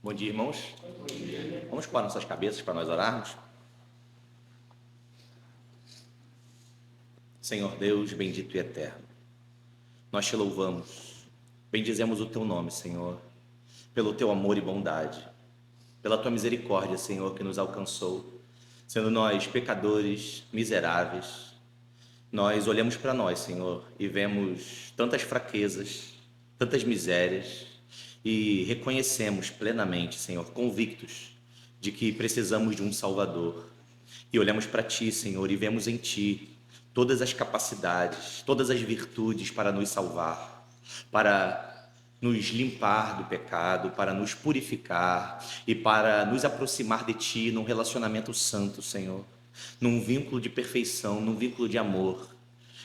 Bom dia, irmãos. Vamos com as nossas cabeças para nós orarmos. Senhor Deus, bendito e eterno, nós te louvamos, bendizemos o teu nome, Senhor, pelo teu amor e bondade, pela tua misericórdia, Senhor, que nos alcançou, sendo nós pecadores, miseráveis. Nós olhamos para nós, Senhor, e vemos tantas fraquezas, tantas misérias, e reconhecemos plenamente, Senhor, convictos de que precisamos de um Salvador. E olhamos para Ti, Senhor, e vemos em Ti todas as capacidades, todas as virtudes para nos salvar, para nos limpar do pecado, para nos purificar e para nos aproximar de Ti num relacionamento santo, Senhor, num vínculo de perfeição, num vínculo de amor.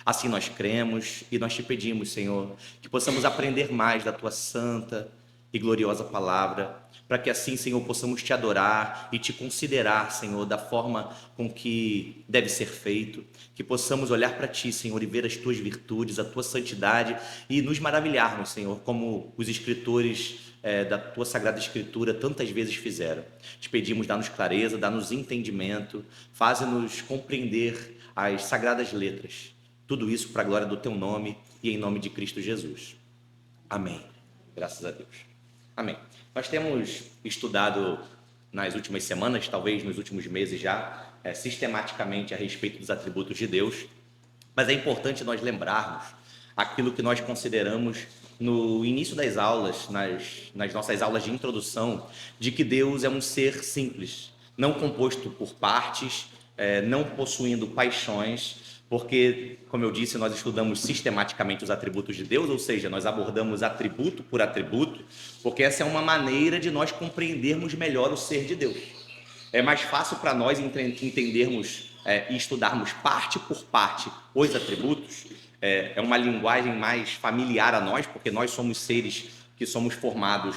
Assim nós cremos e nós te pedimos, Senhor, que possamos aprender mais da Tua santa e gloriosa palavra, para que assim, Senhor, possamos te adorar e te considerar, Senhor, da forma com que deve ser feito, que possamos olhar para Ti, Senhor, e ver as Tuas virtudes, a Tua santidade e nos maravilharmos, Senhor, como os escritores da Tua Sagrada Escritura tantas vezes fizeram. Te pedimos, dá-nos clareza, dá-nos entendimento, faz-nos compreender as sagradas letras. Tudo isso para a glória do Teu nome e em nome de Cristo Jesus. Amém. Graças a Deus. Amém. Nós temos estudado nas últimas semanas, talvez nos últimos meses já, sistematicamente a respeito dos atributos de Deus, mas é importante nós lembrarmos aquilo que nós consideramos no início das aulas, nas nossas aulas de introdução, de que Deus é um ser simples, não composto por partes, não possuindo paixões, porque, como eu disse, nós estudamos sistematicamente os atributos de Deus, ou seja, nós abordamos atributo por atributo, porque essa é uma maneira de nós compreendermos melhor o ser de Deus. É mais fácil para nós entendermos e estudarmos parte por parte os atributos, é uma linguagem mais familiar a nós, porque nós somos seres que somos formados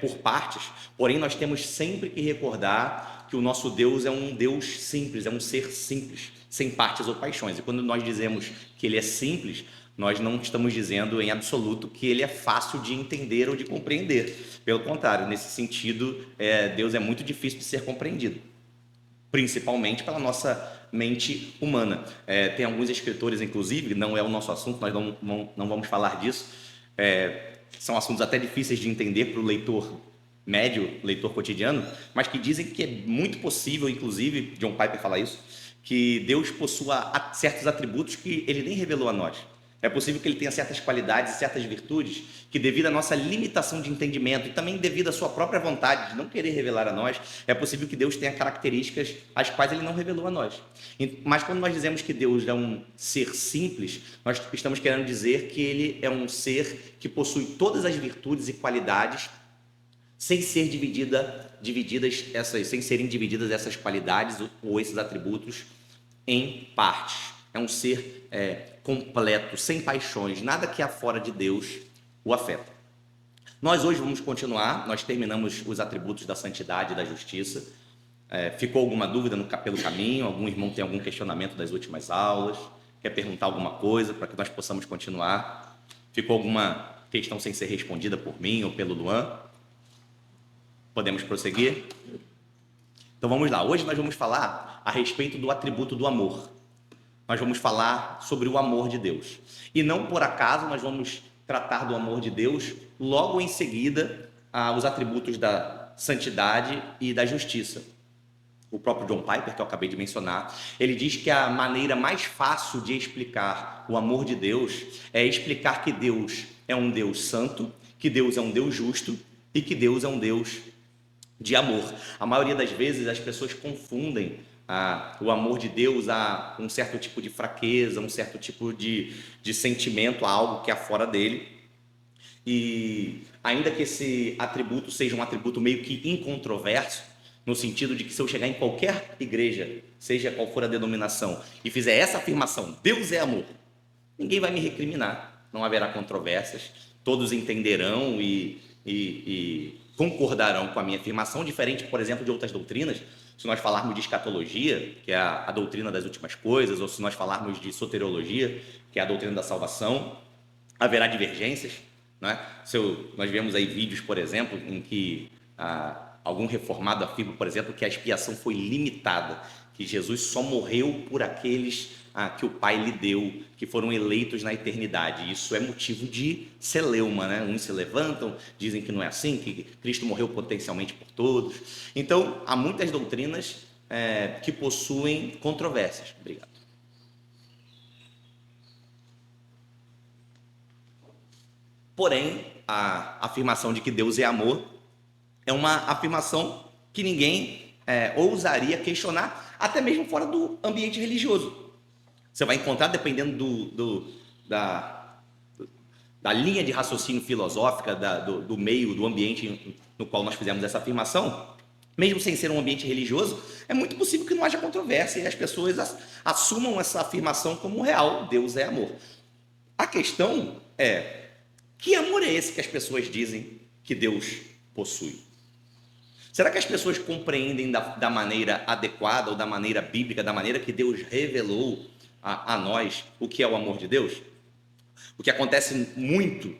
por partes, porém nós temos sempre que recordar que o nosso Deus é um Deus simples, é um ser simples, sem partes ou paixões. E quando nós dizemos que ele é simples, nós não estamos dizendo em absoluto que ele é fácil de entender ou de compreender. Pelo contrário, nesse sentido, Deus é muito difícil de ser compreendido, principalmente pela nossa mente humana. Tem alguns escritores, inclusive, não é o nosso assunto, nós não vamos falar disso, são assuntos até difíceis de entender para o leitor médio, leitor cotidiano, mas que dizem que é muito possível, inclusive, John Piper fala isso, que Deus possua certos atributos que ele nem revelou a nós. É possível que ele tenha certas qualidades e certas virtudes que, devido à nossa limitação de entendimento e também devido à sua própria vontade de não querer revelar a nós, é possível que Deus tenha características as quais ele não revelou a nós. Mas quando nós dizemos que Deus é um ser simples, nós estamos querendo dizer que ele é um ser que possui todas as virtudes e qualidades sem serem divididas essas qualidades ou esses atributos em partes. É um ser completo, sem paixões, nada que há fora de Deus o afeta. Nós hoje vamos continuar, nós terminamos os atributos da santidade e da justiça. Ficou alguma dúvida pelo caminho? Algum irmão tem algum questionamento das últimas aulas? Quer perguntar alguma coisa para que nós possamos continuar? Ficou alguma questão sem ser respondida por mim ou pelo Luan? Podemos prosseguir? Então vamos lá, hoje nós vamos falar a respeito do atributo do amor. Nós vamos falar sobre o amor de Deus. E não por acaso nós vamos tratar do amor de Deus logo em seguida os atributos da santidade e da justiça. O próprio John Piper, que eu acabei de mencionar, ele diz que a maneira mais fácil de explicar o amor de Deus é explicar que Deus é um Deus santo, que Deus é um Deus justo e que Deus é um Deus de amor. A maioria das vezes as pessoas confundem o amor de Deus a um certo tipo de fraqueza, um certo tipo de sentimento, a algo que há fora dele. E ainda que esse atributo seja um atributo meio que incontroverso, no sentido de que se eu chegar em qualquer igreja, seja qual for a denominação, e fizer essa afirmação, Deus é amor, ninguém vai me recriminar, não haverá controvérsias, todos entenderão e concordarão com a minha afirmação, diferente, por exemplo, de outras doutrinas. Se nós falarmos de escatologia, que é a doutrina das últimas coisas, ou se nós falarmos de soteriologia, que é a doutrina da salvação, haverá divergências, né? Nós vemos aí vídeos, por exemplo, em que Algum reformado afirma, por exemplo, que a expiação foi limitada, que Jesus só morreu por aqueles que o Pai lhe deu, que foram eleitos na eternidade. Isso é motivo de celeuma, né? Uns se levantam, dizem que não é assim, que Cristo morreu potencialmente por todos. Então, há muitas doutrinas que possuem controvérsias. Obrigado. Porém, a afirmação de que Deus é amor é uma afirmação que ninguém ousaria questionar, até mesmo fora do ambiente religioso. Você vai encontrar, dependendo da linha de raciocínio filosófica, do meio, do ambiente no qual nós fizemos essa afirmação, mesmo sem ser um ambiente religioso, é muito possível que não haja controvérsia e as pessoas assumam essa afirmação como real: Deus é amor. A questão é: que amor é esse que as pessoas dizem que Deus possui? Será que as pessoas compreendem da maneira adequada, ou da maneira bíblica, da maneira que Deus revelou a nós o que é o amor de Deus? O que acontece muito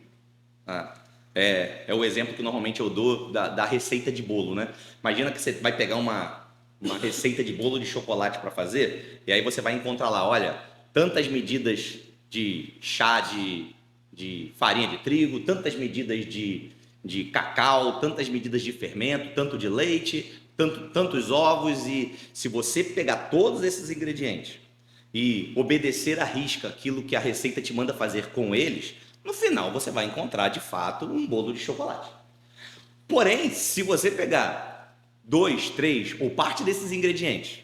é o exemplo que normalmente eu dou da receita de bolo, né? Imagina que você vai pegar uma receita de bolo de chocolate para fazer, e aí você vai encontrar lá, olha, tantas medidas de chá de farinha de trigo, tantas medidas de cacau, tantas medidas de fermento, tanto de leite, tantos ovos, e se você pegar todos esses ingredientes e obedecer à risca aquilo que a receita te manda fazer com eles, no final você vai encontrar de fato um bolo de chocolate. Porém, se você pegar 2, 3 ou parte desses ingredientes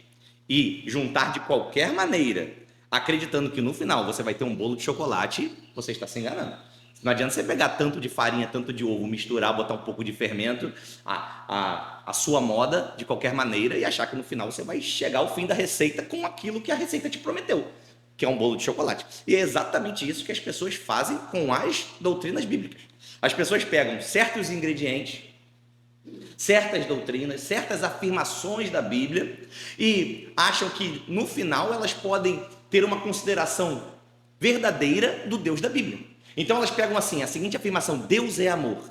e juntar de qualquer maneira, acreditando que no final você vai ter um bolo de chocolate, você está se enganando. Não adianta você pegar tanto de farinha, tanto de ovo, misturar, botar um pouco de fermento, a sua moda, de qualquer maneira, e achar que no final você vai chegar ao fim da receita com aquilo que a receita te prometeu, que é um bolo de chocolate. E é exatamente isso que as pessoas fazem com as doutrinas bíblicas. As pessoas pegam certos ingredientes, certas doutrinas, certas afirmações da Bíblia e acham que no final elas podem ter uma consideração verdadeira do Deus da Bíblia. Então elas pegam assim a seguinte afirmação: Deus é amor.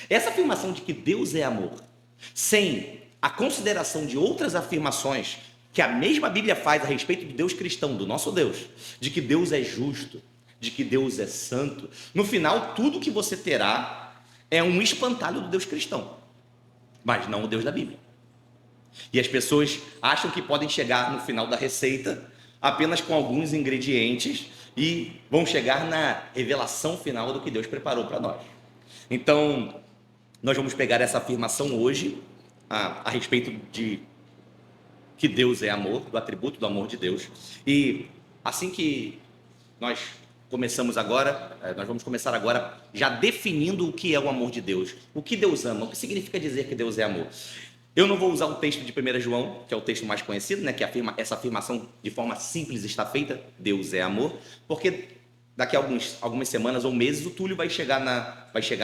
Essa afirmação de que Deus é amor, sem a consideração de outras afirmações que a mesma Bíblia faz a respeito do Deus cristão, do nosso Deus, de que Deus é justo, de que Deus é santo, no final tudo que você terá é um espantalho do Deus cristão, mas não o Deus da Bíblia. E as pessoas acham que podem chegar no final da receita apenas com alguns ingredientes e vão chegar na revelação final do que Deus preparou para nós. Então, nós vamos pegar essa afirmação hoje a respeito de que Deus é amor, do atributo do amor de Deus. E assim que nós começamos agora, nós vamos começar agora já definindo o que é o amor de Deus, o que Deus ama, o que significa dizer que Deus é amor. Eu não vou usar o texto de 1 João, que é o texto mais conhecido, né, que afirma essa afirmação de forma simples está feita, Deus é amor, porque daqui a algumas semanas ou meses o Túlio vai chegar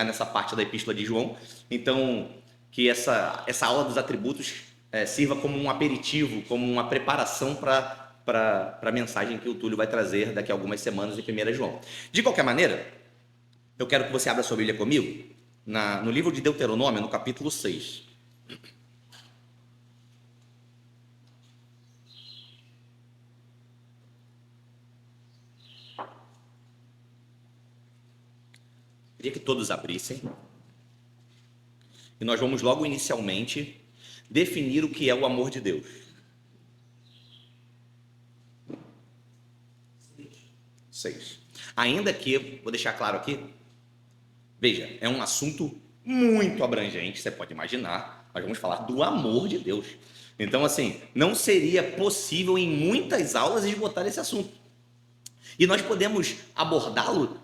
nessa parte da epístola de João. Então, que essa aula dos atributos sirva como um aperitivo, como uma preparação para a mensagem que o Túlio vai trazer daqui a algumas semanas em 1 João. De qualquer maneira, eu quero que você abra sua Bíblia comigo no livro de Deuteronômio, no capítulo 6. Queria que todos abrissem. E nós vamos logo inicialmente definir o que é o amor de Deus. 6. Ainda que, vou deixar claro aqui, veja, é um assunto muito abrangente, você pode imaginar, nós vamos falar do amor de Deus. Então, assim, não seria possível em muitas aulas esgotar esse assunto. E nós podemos abordá-lo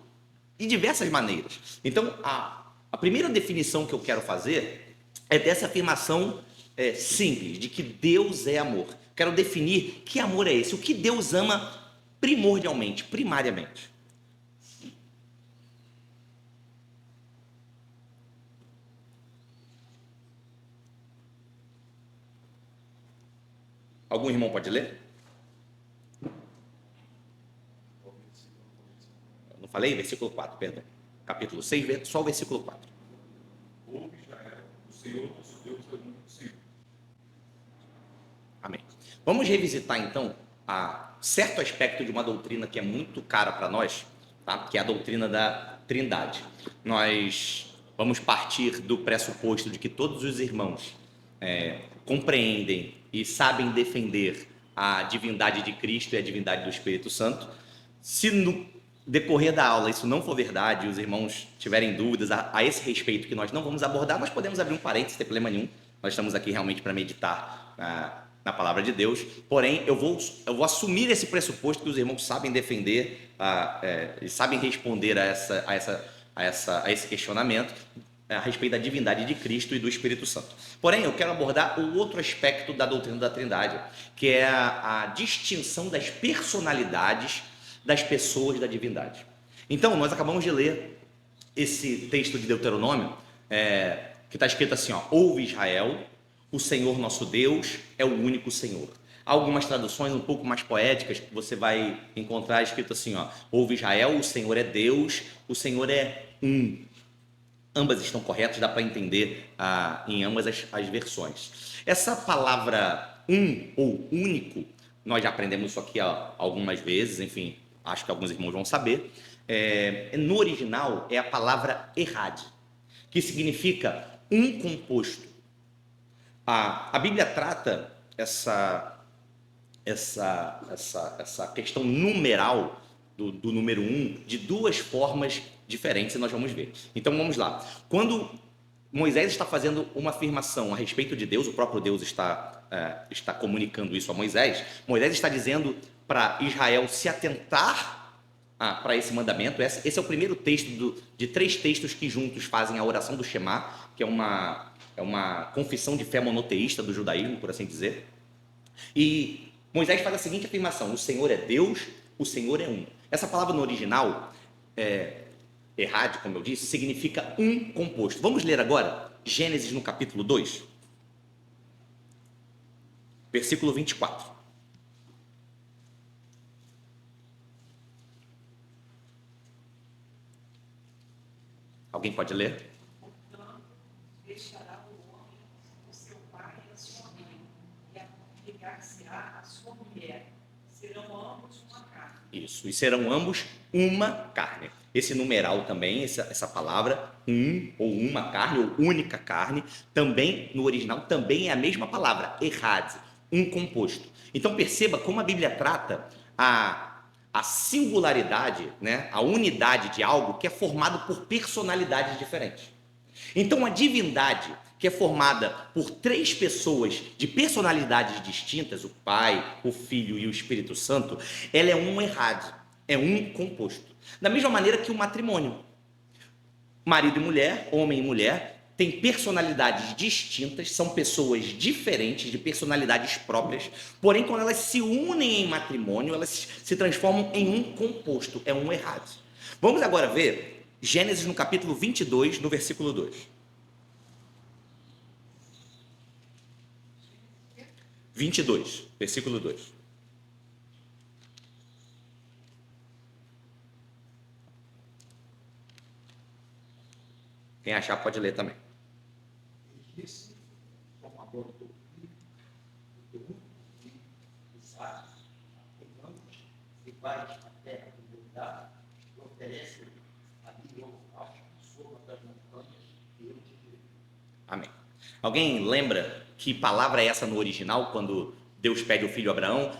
de diversas maneiras. Então, a primeira definição que eu quero fazer é dessa afirmação simples, de que Deus é amor. Quero definir que amor é esse, o que Deus ama primordialmente, primariamente. Algum irmão pode ler? Eu não falei? Versículo 4, perdão. Capítulo 6, só o versículo 4. Ouve, Israel, o Senhor nosso Amém. Vamos revisitar então certo aspecto de uma doutrina que é muito cara para nós, tá? Que é a doutrina da Trindade. Nós vamos partir do pressuposto de que todos os irmãos compreendem e sabem defender a divindade de Cristo e a divindade do Espírito Santo. Se no decorrer da aula isso não for verdade, os irmãos tiverem dúvidas a esse respeito que nós não vamos abordar, nós podemos abrir um parênteses, não tem problema nenhum. Nós estamos aqui realmente para meditar na palavra de Deus. Porém, eu vou assumir esse pressuposto que os irmãos sabem defender e sabem responder a esse questionamento a respeito da divindade de Cristo e do Espírito Santo. Porém, eu quero abordar o outro aspecto da doutrina da Trindade, que é a distinção das personalidades das pessoas da divindade. Então, nós acabamos de ler esse texto de Deuteronômio, que está escrito assim, ouve Israel, o Senhor nosso Deus é o único Senhor. Há algumas traduções um pouco mais poéticas que você vai encontrar escrito assim, ouve Israel, o Senhor é Deus, o Senhor é um. Ambas estão corretas, dá para entender em ambas as versões. Essa palavra um ou único, nós já aprendemos isso aqui algumas vezes, enfim, acho que alguns irmãos vão saber. No original é a palavra errad, que significa um composto. A Bíblia trata essa questão numeral do número 1 de duas formas diferentes, e nós vamos ver. Então vamos lá. Quando Moisés está fazendo uma afirmação a respeito de Deus, o próprio Deus está comunicando isso a Moisés. Moisés está dizendo para Israel se atentar para esse mandamento. Esse é o primeiro texto de 3 textos que juntos fazem a oração do Shema, que é uma confissão de fé monoteísta do judaísmo, por assim dizer. E Moisés faz a seguinte afirmação: o Senhor é Deus, o Senhor é um. Essa palavra no original, errad, como eu disse, significa um composto. Vamos ler agora Gênesis no capítulo 2, versículo 24. Alguém pode ler? Portanto, deixará o homem o seu pai e a sua mãe, e ligar-se-á a sua mulher. Serão ambos uma carne. Isso, e serão ambos uma carne. Esse numeral também, essa palavra, um ou uma carne, ou única carne, também no original, também é a mesma palavra, errad, um composto. Então perceba como a Bíblia trata a singularidade, né, a unidade de algo que é formado por personalidades diferentes. Então a divindade, que é formada por 3 pessoas de personalidades distintas, o Pai, o Filho e o Espírito Santo, ela é um errad, é um composto. Da mesma maneira que o matrimônio. Marido e mulher, homem e mulher, têm personalidades distintas, são pessoas diferentes, de personalidades próprias, porém, quando elas se unem em matrimônio, elas se transformam em um composto, é um errad. Vamos agora ver Gênesis no capítulo 22, no versículo 2. 22, versículo 2. Quem achar pode ler também. Disse, como abortou o filho, Isaac, em ambos iguais na terra do Judá, e oferece a mim holocausto sobre das montanhas que eu te dei. Amém. Alguém lembra que palavra é essa no original, quando Deus pede ao filho Abraão,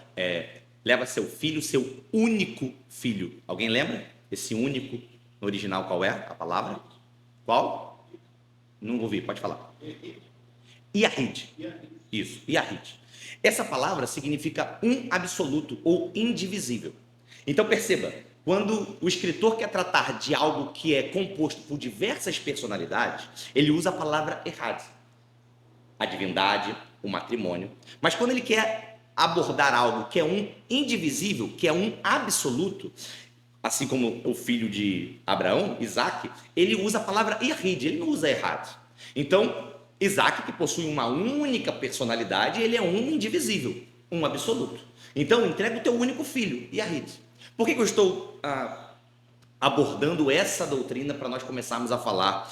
leva seu filho, seu único filho? Alguém lembra? Esse único, no original, qual é a palavra? Qual? Não ouvi, pode falar. Yahid. Isso, Yahid. Essa palavra significa um absoluto ou indivisível. Então perceba, quando o escritor quer tratar de algo que é composto por diversas personalidades, ele usa a palavra errad, a divindade, o matrimônio. Mas quando ele quer abordar algo que é um indivisível, que é um absoluto, assim como o filho de Abraão, Isaac, ele usa a palavra Yahid, ele não usa errad. Então, Isaac, que possui uma única personalidade, ele é um indivisível, um absoluto. Então, entrega o teu único filho, Yahid. Por que eu estou abordando essa doutrina para nós começarmos a falar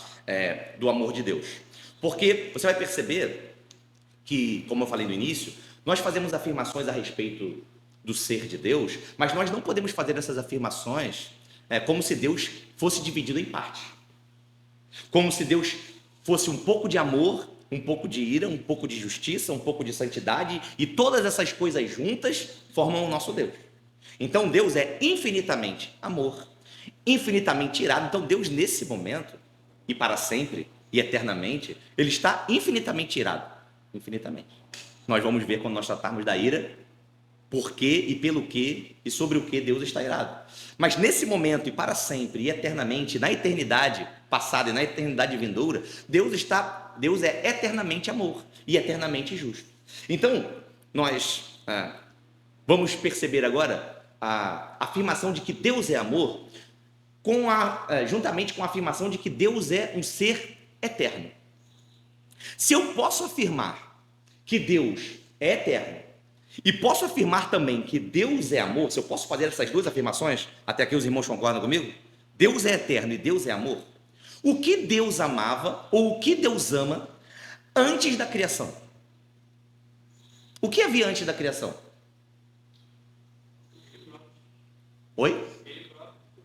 do amor de Deus? Porque você vai perceber que, como eu falei no início, nós fazemos afirmações a respeito do ser de Deus, mas nós não podemos fazer essas afirmações como se Deus fosse dividido em partes. Como se Deus fosse um pouco de amor, um pouco de ira, um pouco de justiça, um pouco de santidade, e todas essas coisas juntas formam o nosso Deus. Então Deus é infinitamente amor, infinitamente irado. Então Deus, nesse momento, e para sempre, e eternamente, Ele está infinitamente irado. Infinitamente. Nós vamos ver quando nós tratarmos da ira, por quê e pelo quê e sobre o que Deus está irado. Mas nesse momento, e para sempre, e eternamente, na eternidade passada e na eternidade vindoura, Deus é eternamente amor e eternamente justo. Então, nós vamos perceber agora a afirmação de que Deus é amor, juntamente com a afirmação de que Deus é um ser eterno. Se eu posso afirmar que Deus é eterno e posso afirmar também que Deus é amor, se eu posso fazer essas duas afirmações, até aqui os irmãos concordam comigo? Deus é eterno e Deus é amor. O que Deus amava ou o que Deus ama antes da criação? O que havia antes da criação? Oi?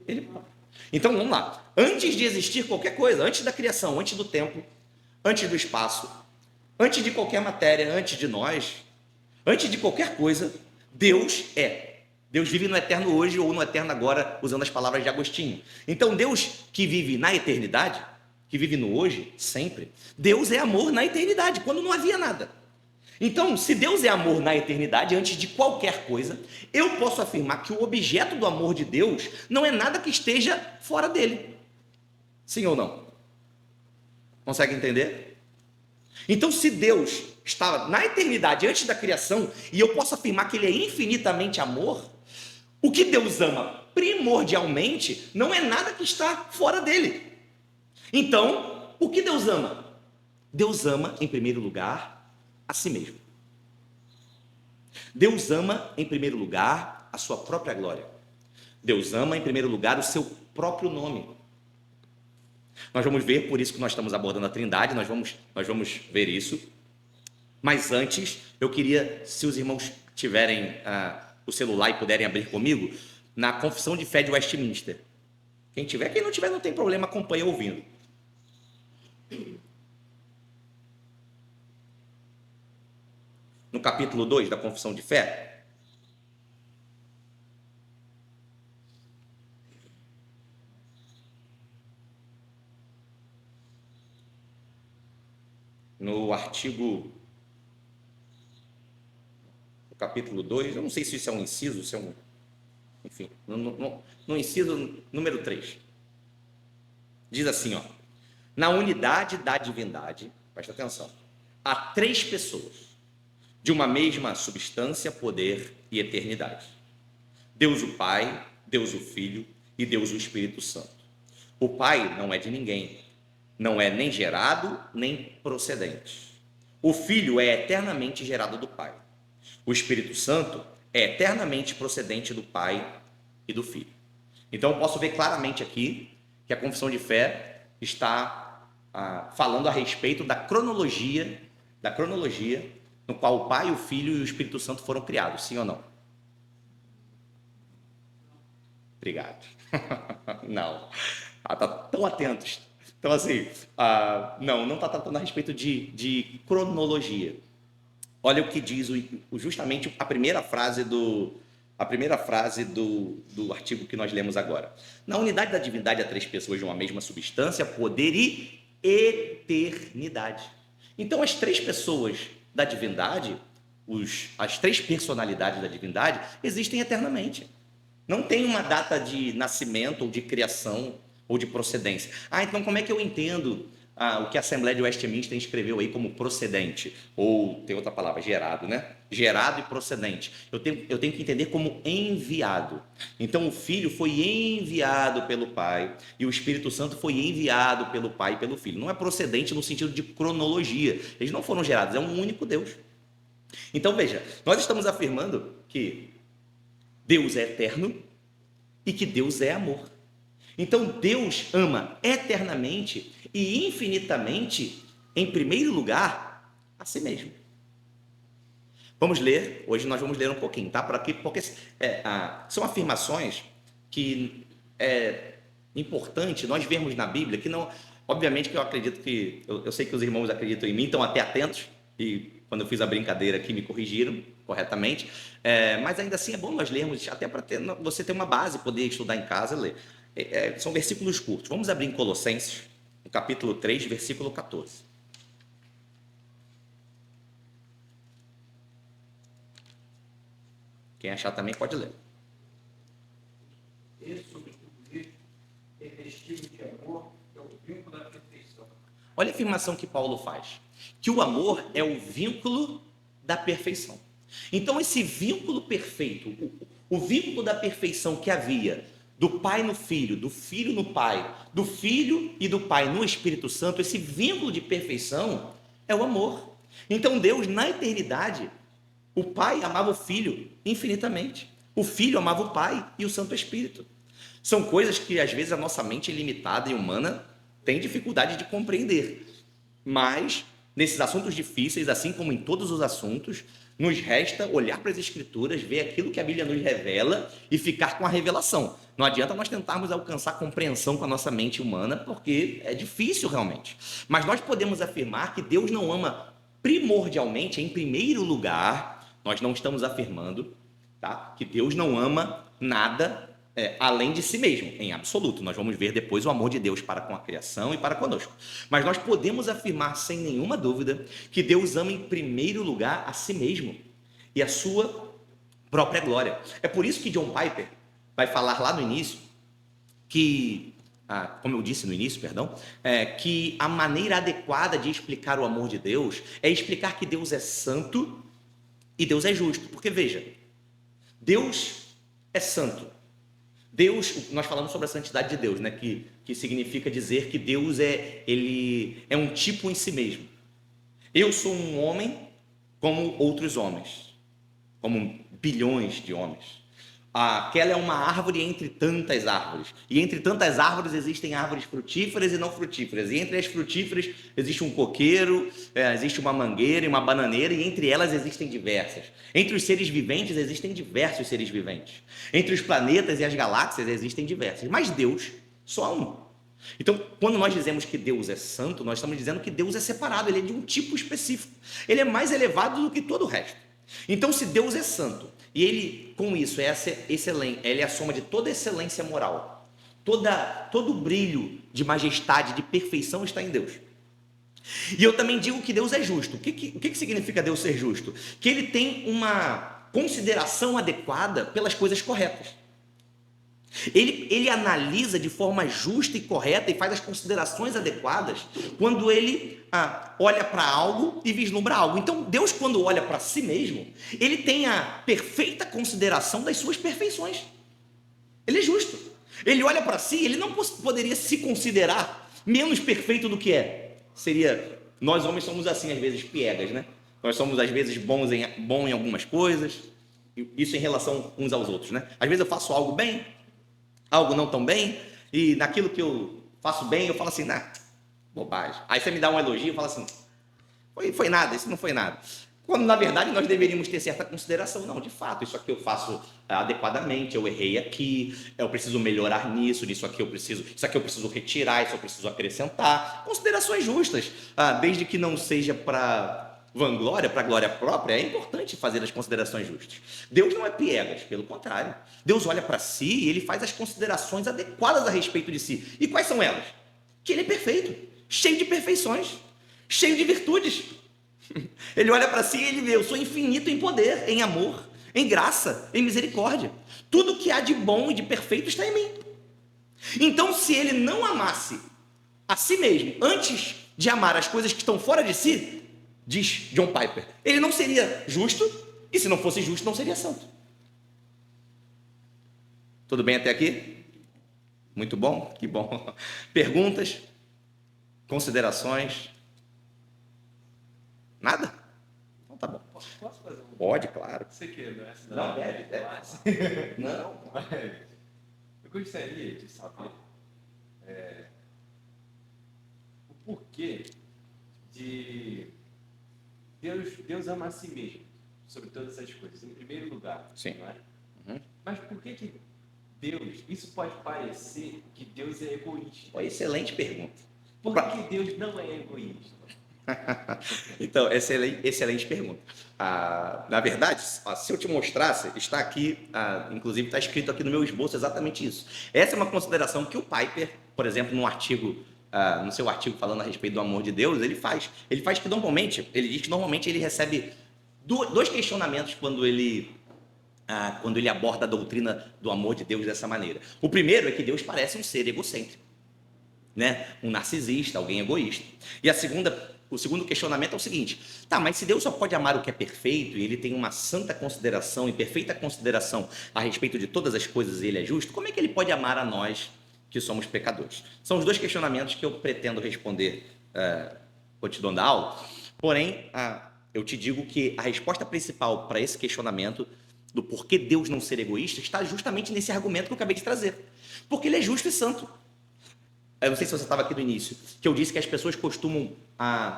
Ele próprio. Então vamos lá. Antes de existir qualquer coisa, antes da criação, antes do tempo, antes do espaço, antes de qualquer matéria, antes de nós, antes de qualquer coisa, Deus é. Deus vive no eterno hoje ou no eterno agora, usando as palavras de Agostinho. Então Deus que vive na eternidade, que vive no hoje, sempre, Deus é amor na eternidade, quando não havia nada. Então, se Deus é amor na eternidade, antes de qualquer coisa, eu posso afirmar que o objeto do amor de Deus não é nada que esteja fora dele. Sim ou não? Consegue entender? Então, se Deus estava na eternidade antes da criação, e eu posso afirmar que Ele é infinitamente amor, o que Deus ama primordialmente não é nada que está fora dele. Então, o que Deus ama? Deus ama, em primeiro lugar, a si mesmo. Deus ama, em primeiro lugar, a sua própria glória. Deus ama, em primeiro lugar, o seu próprio nome. Nós vamos ver, por isso que nós estamos abordando a Trindade, nós vamos ver isso. Mas antes, eu queria, se os irmãos tiverem o celular e puderem abrir comigo, na Confissão de Fé de Westminster. Quem tiver, quem não tiver, não tem problema, acompanha ouvindo. No capítulo 2 da Confissão de Fé, no artigo, no capítulo 2, eu não sei se isso é um inciso, se é um, enfim, no inciso número 3, diz assim, ó: na unidade da divindade, presta atenção, há três pessoas, de uma mesma substância, poder e eternidade. Deus o Pai, Deus o Filho e Deus o Espírito Santo. O Pai não é de ninguém, não é nem gerado, nem procedente. O Filho é eternamente gerado do Pai. O Espírito Santo é eternamente procedente do Pai e do Filho. Então eu posso ver claramente aqui que a Confissão de Fé está falando a respeito da cronologia no qual o Pai, o Filho e o Espírito Santo foram criados, sim ou não? Obrigado. Não. Tá tão atentos. Então, assim, não está tratando a respeito de cronologia. Olha o que diz justamente a primeira frase do artigo que nós lemos agora. Na unidade da divindade há três pessoas de uma mesma substância, poder e eternidade. Então, as três pessoas da divindade, as três personalidades da divindade, existem eternamente. Não tem uma data de nascimento ou de criação ou de procedência. Então como é que eu entendo o que a Assembleia de Westminster escreveu aí como procedente? Ou tem outra palavra, gerado, né? Gerado e procedente. Eu tenho que entender como enviado. Então o Filho foi enviado pelo Pai e o Espírito Santo foi enviado pelo Pai e pelo Filho. Não é procedente no sentido de cronologia. Eles não foram gerados, é um único Deus. Então veja, nós estamos afirmando que Deus é eterno e que Deus é amor. Então Deus ama eternamente e infinitamente em primeiro lugar, a si mesmo. Vamos ler, hoje nós vamos ler um pouquinho, tá? Porque são afirmações que é importante nós vermos na Bíblia, que não, obviamente que eu acredito que, eu sei que os irmãos acreditam em mim, estão até atentos, e quando eu fiz a brincadeira aqui me corrigiram corretamente, mas ainda assim é bom nós lermos, até para você ter uma base, poder estudar em casa e ler. São versículos curtos. Vamos abrir em Colossenses, no capítulo 3, versículo 14. Quem achar também pode ler. E sobre tudo isso, revestido de amor, que é o vínculo da perfeição. Olha a afirmação que Paulo faz, que o amor é o vínculo da perfeição. Então esse vínculo perfeito, o vínculo da perfeição que havia do Pai no Filho, do Filho no Pai, do Filho e do Pai no Espírito Santo, esse vínculo de perfeição é o amor. Então Deus, na eternidade, o Pai amava o Filho infinitamente. O Filho amava o Pai e o Santo Espírito. São coisas que às vezes a nossa mente limitada e humana tem dificuldade de compreender. Mas, nesses assuntos difíceis, assim como em todos os assuntos, nos resta olhar para as Escrituras, ver aquilo que a Bíblia nos revela e ficar com a revelação. Não adianta nós tentarmos alcançar compreensão com a nossa mente humana, porque é difícil realmente. Mas nós podemos afirmar que Deus não ama primordialmente, em primeiro lugar. Nós não estamos afirmando, tá, que Deus não ama nada além de si mesmo, em absoluto. Nós vamos ver depois o amor de Deus para com a criação e para conosco. Mas nós podemos afirmar sem nenhuma dúvida que Deus ama em primeiro lugar a si mesmo e a sua própria glória. É por isso que John Piper vai falar lá no início que, como eu disse no início, perdão, que a maneira adequada de explicar o amor de Deus é explicar que Deus é santo e Deus é justo, porque veja, Deus é santo. Deus, nós falamos sobre a santidade de Deus, né? Que significa dizer que Deus ele é um tipo em si mesmo. Eu sou um homem como outros homens, como bilhões de homens. Aquela é uma árvore entre tantas árvores. E entre tantas árvores existem árvores frutíferas e não frutíferas. E entre as frutíferas existe um coqueiro, existe uma mangueira e uma bananeira, e entre elas existem diversas. Entre os seres viventes existem diversos seres viventes. Entre os planetas e as galáxias existem diversas. Mas Deus só há um. Então, quando nós dizemos que Deus é santo, nós estamos dizendo que Deus é separado, ele é de um tipo específico. Ele é mais elevado do que todo o resto. Então, se Deus é santo, e ele, com isso, é excelente, ele é a soma de toda excelência moral, todo brilho de majestade, de perfeição está em Deus. E eu também digo que Deus é justo. O que significa Deus ser justo? Que ele tem uma consideração adequada pelas coisas corretas. Ele analisa de forma justa e correta e faz as considerações adequadas quando ele olha para algo e vislumbra algo. Então, Deus, quando olha para si mesmo, ele tem a perfeita consideração das suas perfeições. Ele é justo. Ele olha para si, ele não poderia se considerar menos perfeito do que é. Nós homens somos assim, às vezes, piegas, né? Nós somos, às vezes, bons em algumas coisas, isso em relação uns aos outros, né? Às vezes eu faço algo bem, algo não tão bem, e naquilo que eu faço bem, eu falo assim, bobagem. Aí você me dá um elogio e fala assim, foi nada, isso não foi nada. Quando, na verdade, nós deveríamos ter certa consideração. Não, de fato, isso aqui eu faço adequadamente, eu errei aqui, eu preciso melhorar nisso aqui eu preciso retirar, isso eu preciso acrescentar. Considerações justas, desde que não seja para vanglória, para glória própria, é importante fazer as considerações justas. Deus não é piegas, pelo contrário. Deus olha para si e ele faz as considerações adequadas a respeito de si. E quais são elas? Que ele é perfeito, cheio de perfeições, cheio de virtudes. Ele olha para si e ele vê, eu sou infinito em poder, em amor, em graça, em misericórdia. Tudo que há de bom e de perfeito está em mim. Então, se ele não amasse a si mesmo antes de amar as coisas que estão fora de si, diz John Piper, ele não seria justo, e se não fosse justo, não seria santo. Tudo bem até aqui? Muito bom? Que bom. Perguntas? Considerações? Nada? Então tá bom. Posso fazer um... Pode, claro. Você que não é cidadão, Não, deve. Não. Mas eu gostaria de saber o porquê de Deus ama a si mesmo sobre todas essas coisas, em primeiro lugar. Sim. Não é? Uhum. Mas por que Deus, isso pode parecer que Deus é egoísta? Uma excelente pergunta. Por que Deus não é egoísta? Então, excelente pergunta. Na verdade, se eu te mostrasse, está aqui, inclusive está escrito aqui no meu esboço exatamente isso. Essa é uma consideração que o Piper, por exemplo, no seu artigo falando a respeito do amor de Deus, ele faz. Ele faz que normalmente, ele diz que normalmente ele recebe dois questionamentos quando ele aborda a doutrina do amor de Deus dessa maneira. O primeiro é que Deus parece um ser egocêntrico, né? Um narcisista, alguém egoísta. E o segundo questionamento é o seguinte: tá, mas se Deus só pode amar o que é perfeito e ele tem uma santa consideração e perfeita consideração a respeito de todas as coisas e ele é justo, como é que ele pode amar a nós que somos pecadores? São os dois questionamentos que eu pretendo responder continuando a aula. Porém, eu te digo que a resposta principal para esse questionamento do porquê Deus não ser egoísta está justamente nesse argumento que eu acabei de trazer. Porque ele é justo e santo. Eu não sei se você estava aqui no início, que eu disse que as pessoas costumam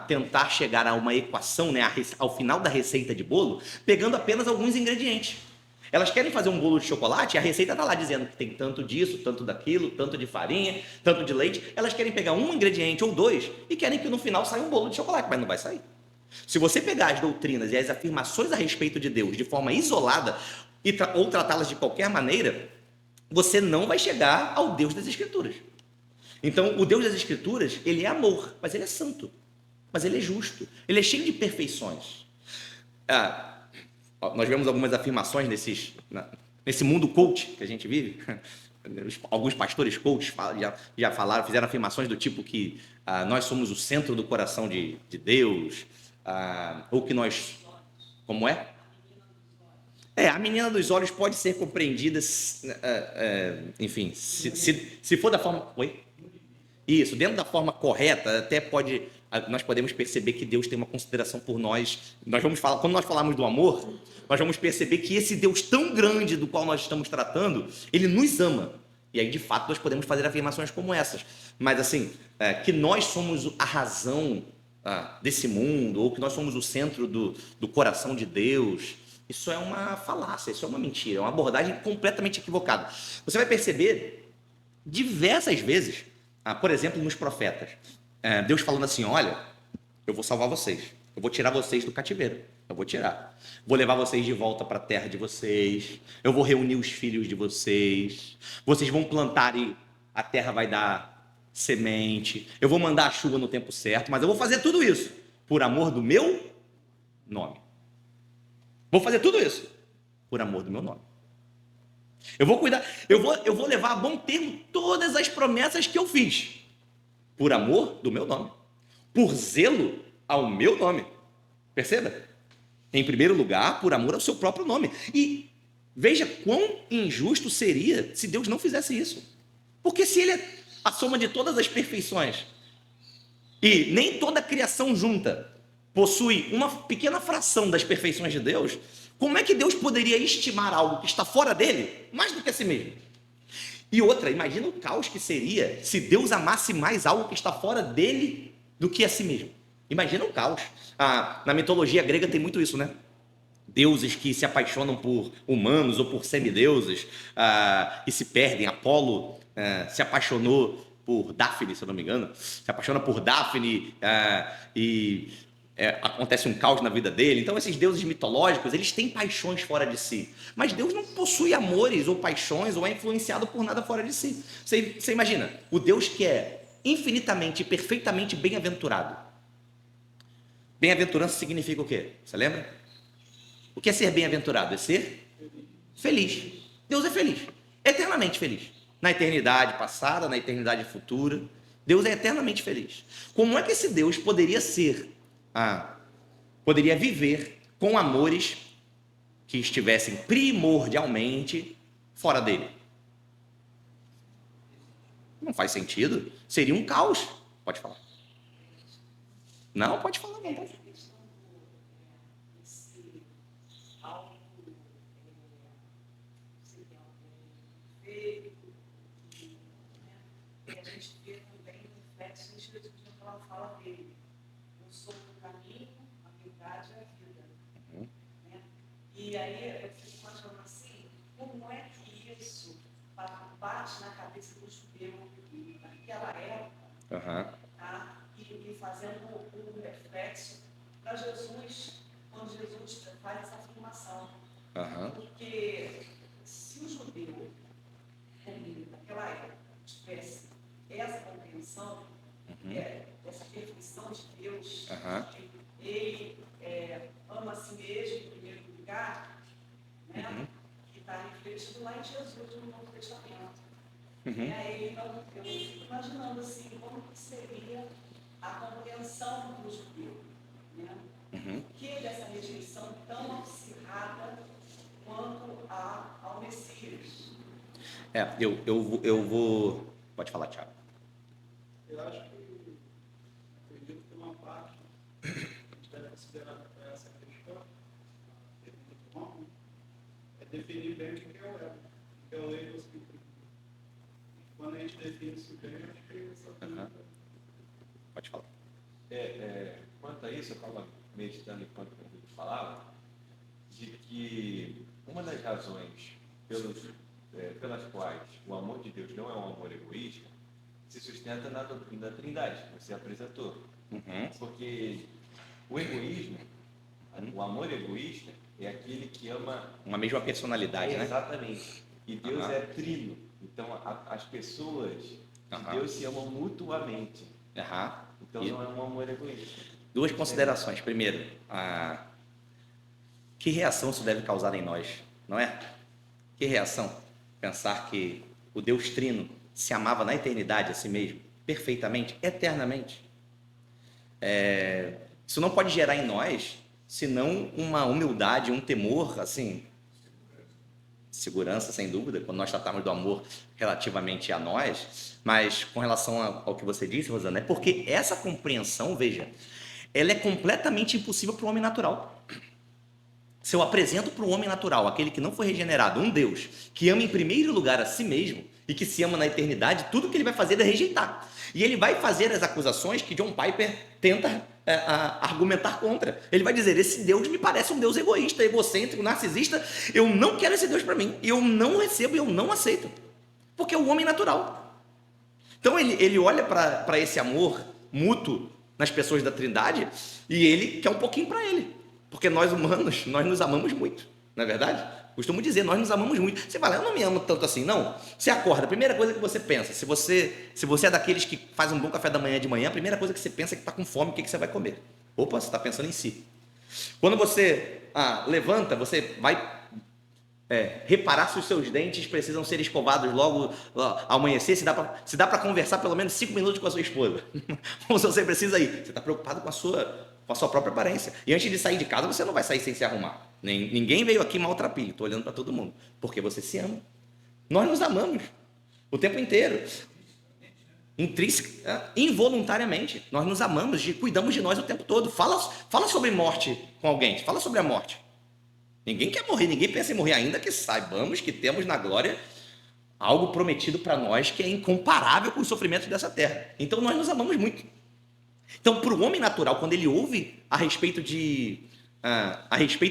tentar chegar a uma equação, né, ao final da receita de bolo, pegando apenas alguns ingredientes. Elas querem fazer um bolo de chocolate e a receita está lá dizendo que tem tanto disso, tanto daquilo, tanto de farinha, tanto de leite. Elas querem pegar um ingrediente ou dois e querem que no final saia um bolo de chocolate, mas não vai sair. Se você pegar as doutrinas e as afirmações a respeito de Deus de forma isolada ou tratá-las de qualquer maneira, você não vai chegar ao Deus das Escrituras. Então, o Deus das Escrituras, ele é amor, mas ele é santo, mas ele é justo, ele é cheio de perfeições. Nós vemos algumas afirmações nesse mundo coach que a gente vive. Alguns pastores coaches já falaram, fizeram afirmações do tipo que nós somos o centro do coração de Deus, ou que nós... Como é? A menina dos olhos pode ser compreendida, enfim, se for da forma... Oi? Isso, dentro da forma correta, nós podemos perceber que Deus tem uma consideração por nós. Quando nós falarmos do amor, nós vamos perceber que esse Deus tão grande do qual nós estamos tratando, ele nos ama. E aí, de fato, nós podemos fazer afirmações como essas. Mas, assim, que nós somos a razão desse mundo, ou que nós somos o centro do coração de Deus, isso é uma falácia, isso é uma mentira, é uma abordagem completamente equivocada. Você vai perceber diversas vezes, por exemplo, nos profetas, Deus falando assim: olha, eu vou salvar vocês, eu vou tirar vocês do cativeiro, eu vou tirar, vou levar vocês de volta para a terra de vocês, eu vou reunir os filhos de vocês, vocês vão plantar e a terra vai dar semente, eu vou mandar a chuva no tempo certo, mas eu vou fazer tudo isso por amor do meu nome. Vou fazer tudo isso por amor do meu nome. Eu vou cuidar, eu vou levar a bom termo todas as promessas que eu fiz, por amor do meu nome, por zelo ao meu nome. Perceba? Em primeiro lugar, por amor ao seu próprio nome. E veja quão injusto seria se Deus não fizesse isso. Porque se ele é a soma de todas as perfeições, e nem toda a criação junta possui uma pequena fração das perfeições de Deus, como é que Deus poderia estimar algo que está fora dele mais do que a si mesmo? E outra, imagina o caos que seria se Deus amasse mais algo que está fora dele do que a si mesmo. Imagina o caos. Na mitologia grega tem muito isso, né? Deuses que se apaixonam por humanos ou por semideuses e se perdem. Apolo se apaixonou por Dáfne, se eu não me engano. Se apaixona por Dáfne e acontece um caos na vida dele. Então esses deuses mitológicos, eles têm paixões fora de si, mas Deus não possui amores ou paixões ou é influenciado por nada fora de si. Você imagina, o Deus que é infinitamente e perfeitamente bem-aventurado. Bem-aventurança significa o quê? Você lembra? O que é ser bem-aventurado? É ser feliz. Deus é feliz, eternamente feliz, na eternidade passada, na eternidade futura. Deus é eternamente feliz. Como é que esse Deus poderia viver com amores que estivessem primordialmente fora dele? Não faz sentido. Seria um caos. Pode falar. Não, pode falar. Não, pode. A gente vê também no Efésios 2, quando ela fala dele: eu sou E aí eu fico imaginando assim, como é que isso bate na cabeça do judeu naquela época, Aham. tá? E fazendo um reflexo para Jesus, quando Jesus faz essa afirmação. Aham. Porque se o judeu, naquela época, tivesse essa compreensão, essa perfeição de Deus, Aham. ele ama a si mesmo em primeiro lugar, né? Que está refletido lá em Jesus no Novo Testamento. E aí, então, eu fico imaginando assim, como que seria a compreensão do judeu, né? O que dessa rejeição tão acirrada quanto ao Messias? Eu vou. Pode falar, Thiago. Eu acho que, acredito que uma parte a gente deve considerar para essa questão, a pergunta do nome, é definir bem o que é o ego. O que é o ego significa. E quando a gente define isso bem, acho que essa pergunta. Pode falar. Quanto a isso, eu estava meditando enquanto o Henrique falava, de que uma das razões pelas quais o amor de Deus não é um amor egoísta se sustenta na doutrina da Trindade, que você apresentou. Porque o egoísmo, o amor egoísta, é aquele que ama... Uma mesma personalidade, né? Exatamente. E Deus é trino. Então, as pessoas de Deus se amam mutuamente. Então, não é um amor egoísta. Duas considerações. Primeiro, que reação isso deve causar em nós, não é? Que reação? Pensar que o Deus Trino se amava na eternidade a si mesmo, perfeitamente, eternamente. Isso não pode gerar em nós, senão uma humildade, um temor, assim, segurança, sem dúvida, quando nós tratarmos do amor relativamente a nós, mas com relação ao que você disse, Rosana, é porque essa compreensão, veja, ela é completamente impossível para o homem natural. Se eu apresento para o homem natural, aquele que não foi regenerado, um Deus que ama em primeiro lugar a si mesmo e que se ama na eternidade, tudo que ele vai fazer é rejeitar. E ele vai fazer as acusações que John Piper tenta argumentar contra. Ele vai dizer, esse Deus me parece um Deus egoísta, egocêntrico, narcisista, eu não quero esse Deus para mim, eu não recebo, eu não aceito, porque é o homem natural. Então ele olha para esse amor mútuo nas pessoas da Trindade e ele quer um pouquinho para ele. Porque nós humanos, nós nos amamos muito, não é verdade? Costumo dizer, nós nos amamos muito. Você fala, eu não me amo tanto assim, não. Você acorda, a primeira coisa que você pensa, se você é daqueles que faz um bom café da manhã de manhã, a primeira coisa que você pensa é que está com fome, o que você vai comer? Opa, você está pensando em si. Quando você levanta, você vai reparar se os seus dentes precisam ser escovados logo ao amanhecer, se dá para conversar pelo menos 5 minutos com a sua esposa. Ou se você precisa ir, você está preocupado com a sua própria aparência. E antes de sair de casa, você não vai sair sem se arrumar. Ninguém veio aqui maltrapilho, estou olhando para todo mundo. Porque você se ama. Nós nos amamos o tempo inteiro. Involuntariamente. Nós nos amamos, cuidamos de nós o tempo todo. Fala sobre morte com alguém, fala sobre a morte. Ninguém quer morrer, ninguém pensa em morrer, ainda que saibamos que temos na glória algo prometido para nós que é incomparável com os sofrimentos dessa terra. Então nós nos amamos muito. Então, para o homem natural, quando ele ouve a respeito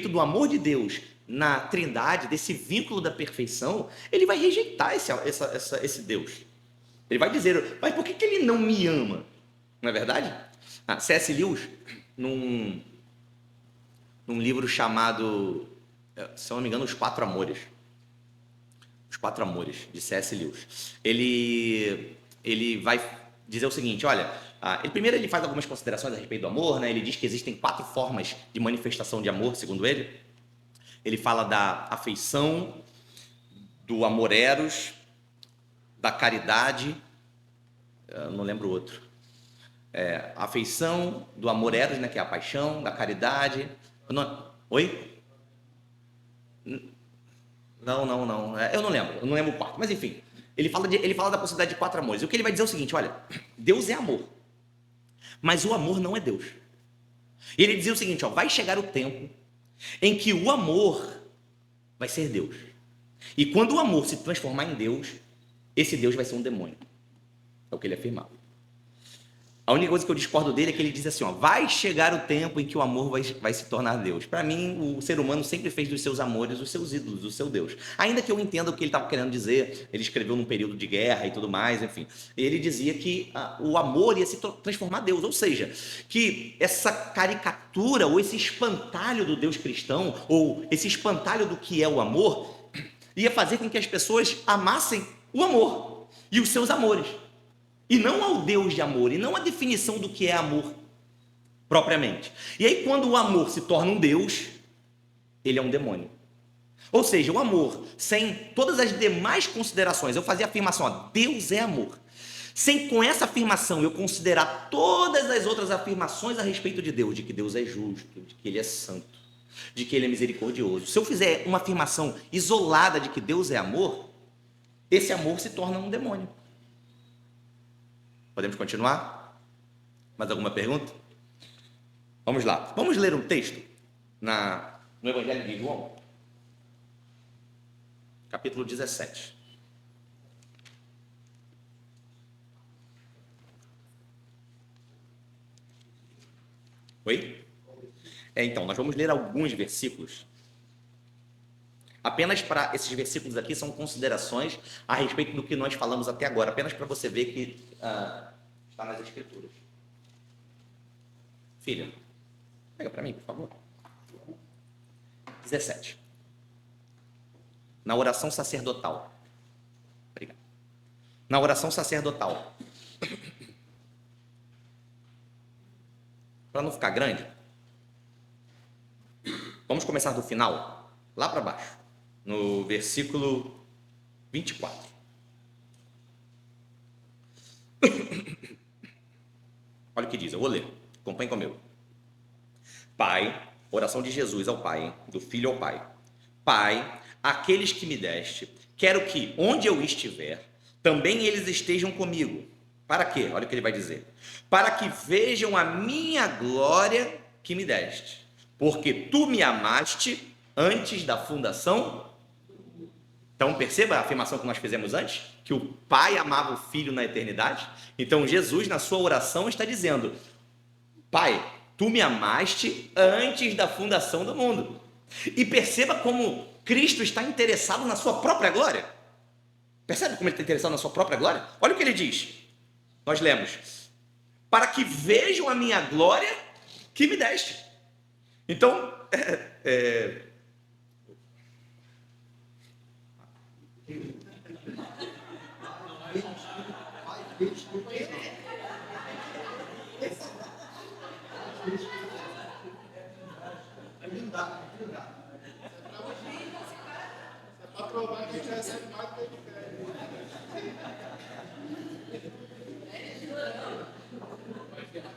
do amor de Deus na Trindade, desse vínculo da perfeição, ele vai rejeitar esse Deus. Ele vai dizer, mas por que ele não me ama? Não é verdade? C.S. Lewis, num livro chamado, se eu não me engano, Os Quatro Amores. Os Quatro Amores, de C.S. Lewis. Ele vai dizer o seguinte, olha, primeiro ele faz algumas considerações a respeito do amor, né? Ele diz que existem 4 formas de manifestação de amor, segundo ele. Ele fala da afeição, do amor eros, da caridade, não lembro o outro. A afeição, do amor eros, né, que é a paixão, da caridade. Oi? Não. Eu não lembro o quarto, mas enfim. Ele fala da possibilidade de 4 amores. E o que ele vai dizer é o seguinte, olha, Deus é amor, mas o amor não é Deus. E ele dizia o seguinte, vai chegar o tempo em que o amor vai ser Deus. E quando o amor se transformar em Deus, esse Deus vai ser um demônio. É o que ele afirmava. A única coisa que eu discordo dele é que ele diz assim, ó, vai chegar o tempo em que o amor vai se tornar Deus. Para mim, o ser humano sempre fez dos seus amores os seus ídolos, o seu Deus. Ainda que eu entenda o que ele estava querendo dizer, ele escreveu num período de guerra e tudo mais, enfim. Ele dizia que o amor ia se transformar em Deus, ou seja, que essa caricatura ou esse espantalho do Deus cristão, ou esse espantalho do que é o amor, ia fazer com que as pessoas amassem o amor e os seus amores. E não ao Deus de amor, e não a definição do que é amor propriamente. E aí, quando o amor se torna um Deus, ele é um demônio. Ou seja, o amor, sem todas as demais considerações, eu fazia a afirmação, ó, Deus é amor. Sem com essa afirmação eu considerar todas as outras afirmações a respeito de Deus, de que Deus é justo, de que Ele é santo, de que Ele é misericordioso. Se eu fizer uma afirmação isolada de que Deus é amor, esse amor se torna um demônio. Podemos continuar? Mais alguma pergunta? Vamos lá. Vamos ler um texto no Evangelho de João, capítulo 17. Oi? Então, nós vamos ler alguns versículos. Apenas para esses versículos aqui são considerações a respeito do que nós falamos até agora, apenas para você ver que está nas Escrituras. Filha, pega para mim, por favor. 17. Na oração sacerdotal. Obrigado. Na oração sacerdotal. Para não ficar grande, vamos começar do final, lá para baixo, no versículo 24. Olha o que diz, eu vou ler, acompanhe comigo. Pai, oração de Jesus ao Pai, do Filho ao Pai. Pai, aqueles que me deste, quero que, onde eu estiver, também eles estejam comigo. Para quê? Olha o que ele vai dizer. Para que vejam a minha glória que me deste, porque tu me amaste antes da fundação. Então perceba a afirmação que nós fizemos antes, que o Pai amava o Filho na eternidade. Então Jesus, na sua oração, está dizendo, Pai, tu me amaste antes da fundação do mundo. E perceba como Cristo está interessado na sua própria glória. Percebe como ele está interessado na sua própria glória? Olha o que ele diz. Nós lemos, para que vejam a minha glória que me deste. Então, Para provar que a gente recebe mais do que ele quer.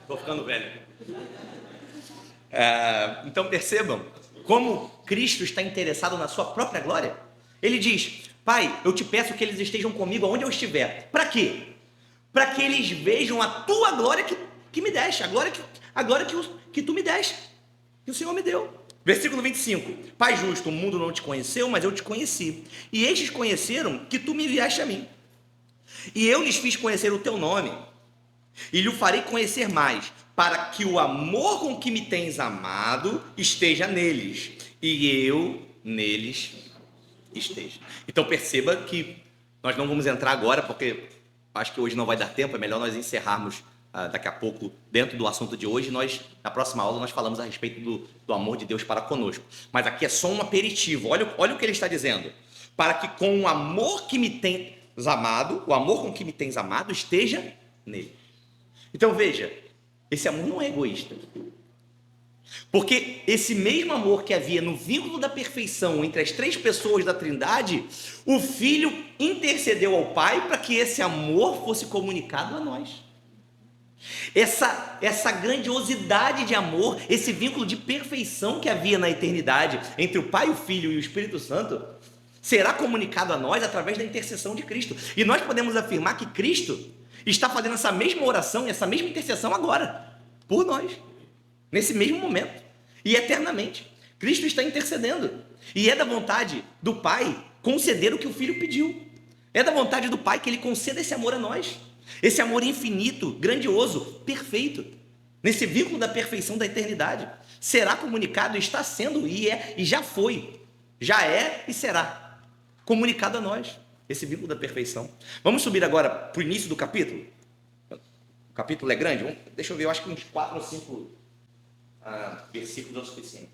Estou ficando velho. Então percebam como Cristo está interessado na sua própria glória. Ele diz, Pai, eu te peço que eles estejam comigo aonde eu estiver. Para quê? Para que eles vejam a tua glória que me deste, a glória que tu me deste, que o Senhor me deu. Versículo 25, Pai justo, o mundo não te conheceu, mas eu te conheci. E estes conheceram que tu me enviaste a mim. E eu lhes fiz conhecer o teu nome. E lhe farei conhecer mais, para que o amor com que me tens amado esteja neles, e eu neles esteja. Então perceba que nós não vamos entrar agora, porque acho que hoje não vai dar tempo, é melhor nós encerrarmos daqui a pouco dentro do assunto de hoje. Na próxima aula nós falamos a respeito do amor de Deus para conosco. Mas aqui é só um aperitivo, olha o que ele está dizendo. Para que com o amor que me tens amado, o amor com que me tens amado esteja nele. Então veja, esse amor não é egoísta. Porque esse mesmo amor que havia no vínculo da perfeição entre as três pessoas da Trindade, o Filho intercedeu ao Pai para que esse amor fosse comunicado a nós. Essa grandiosidade de amor, esse vínculo de perfeição que havia na eternidade entre o Pai, o Filho e o Espírito Santo, será comunicado a nós através da intercessão de Cristo. E nós podemos afirmar que Cristo está fazendo essa mesma oração e essa mesma intercessão agora, por nós, nesse mesmo momento, e eternamente. Cristo está intercedendo, e é da vontade do Pai conceder o que o Filho pediu. É da vontade do Pai que Ele conceda esse amor a nós. Esse amor infinito, grandioso, perfeito, nesse vínculo da perfeição da eternidade, será comunicado, está sendo e é, e já foi, já é e será comunicado a nós, esse vínculo da perfeição. Vamos subir agora para o início do capítulo. O capítulo é grande, deixa eu ver, eu acho que uns 4 ou 5 versículos é o suficiente.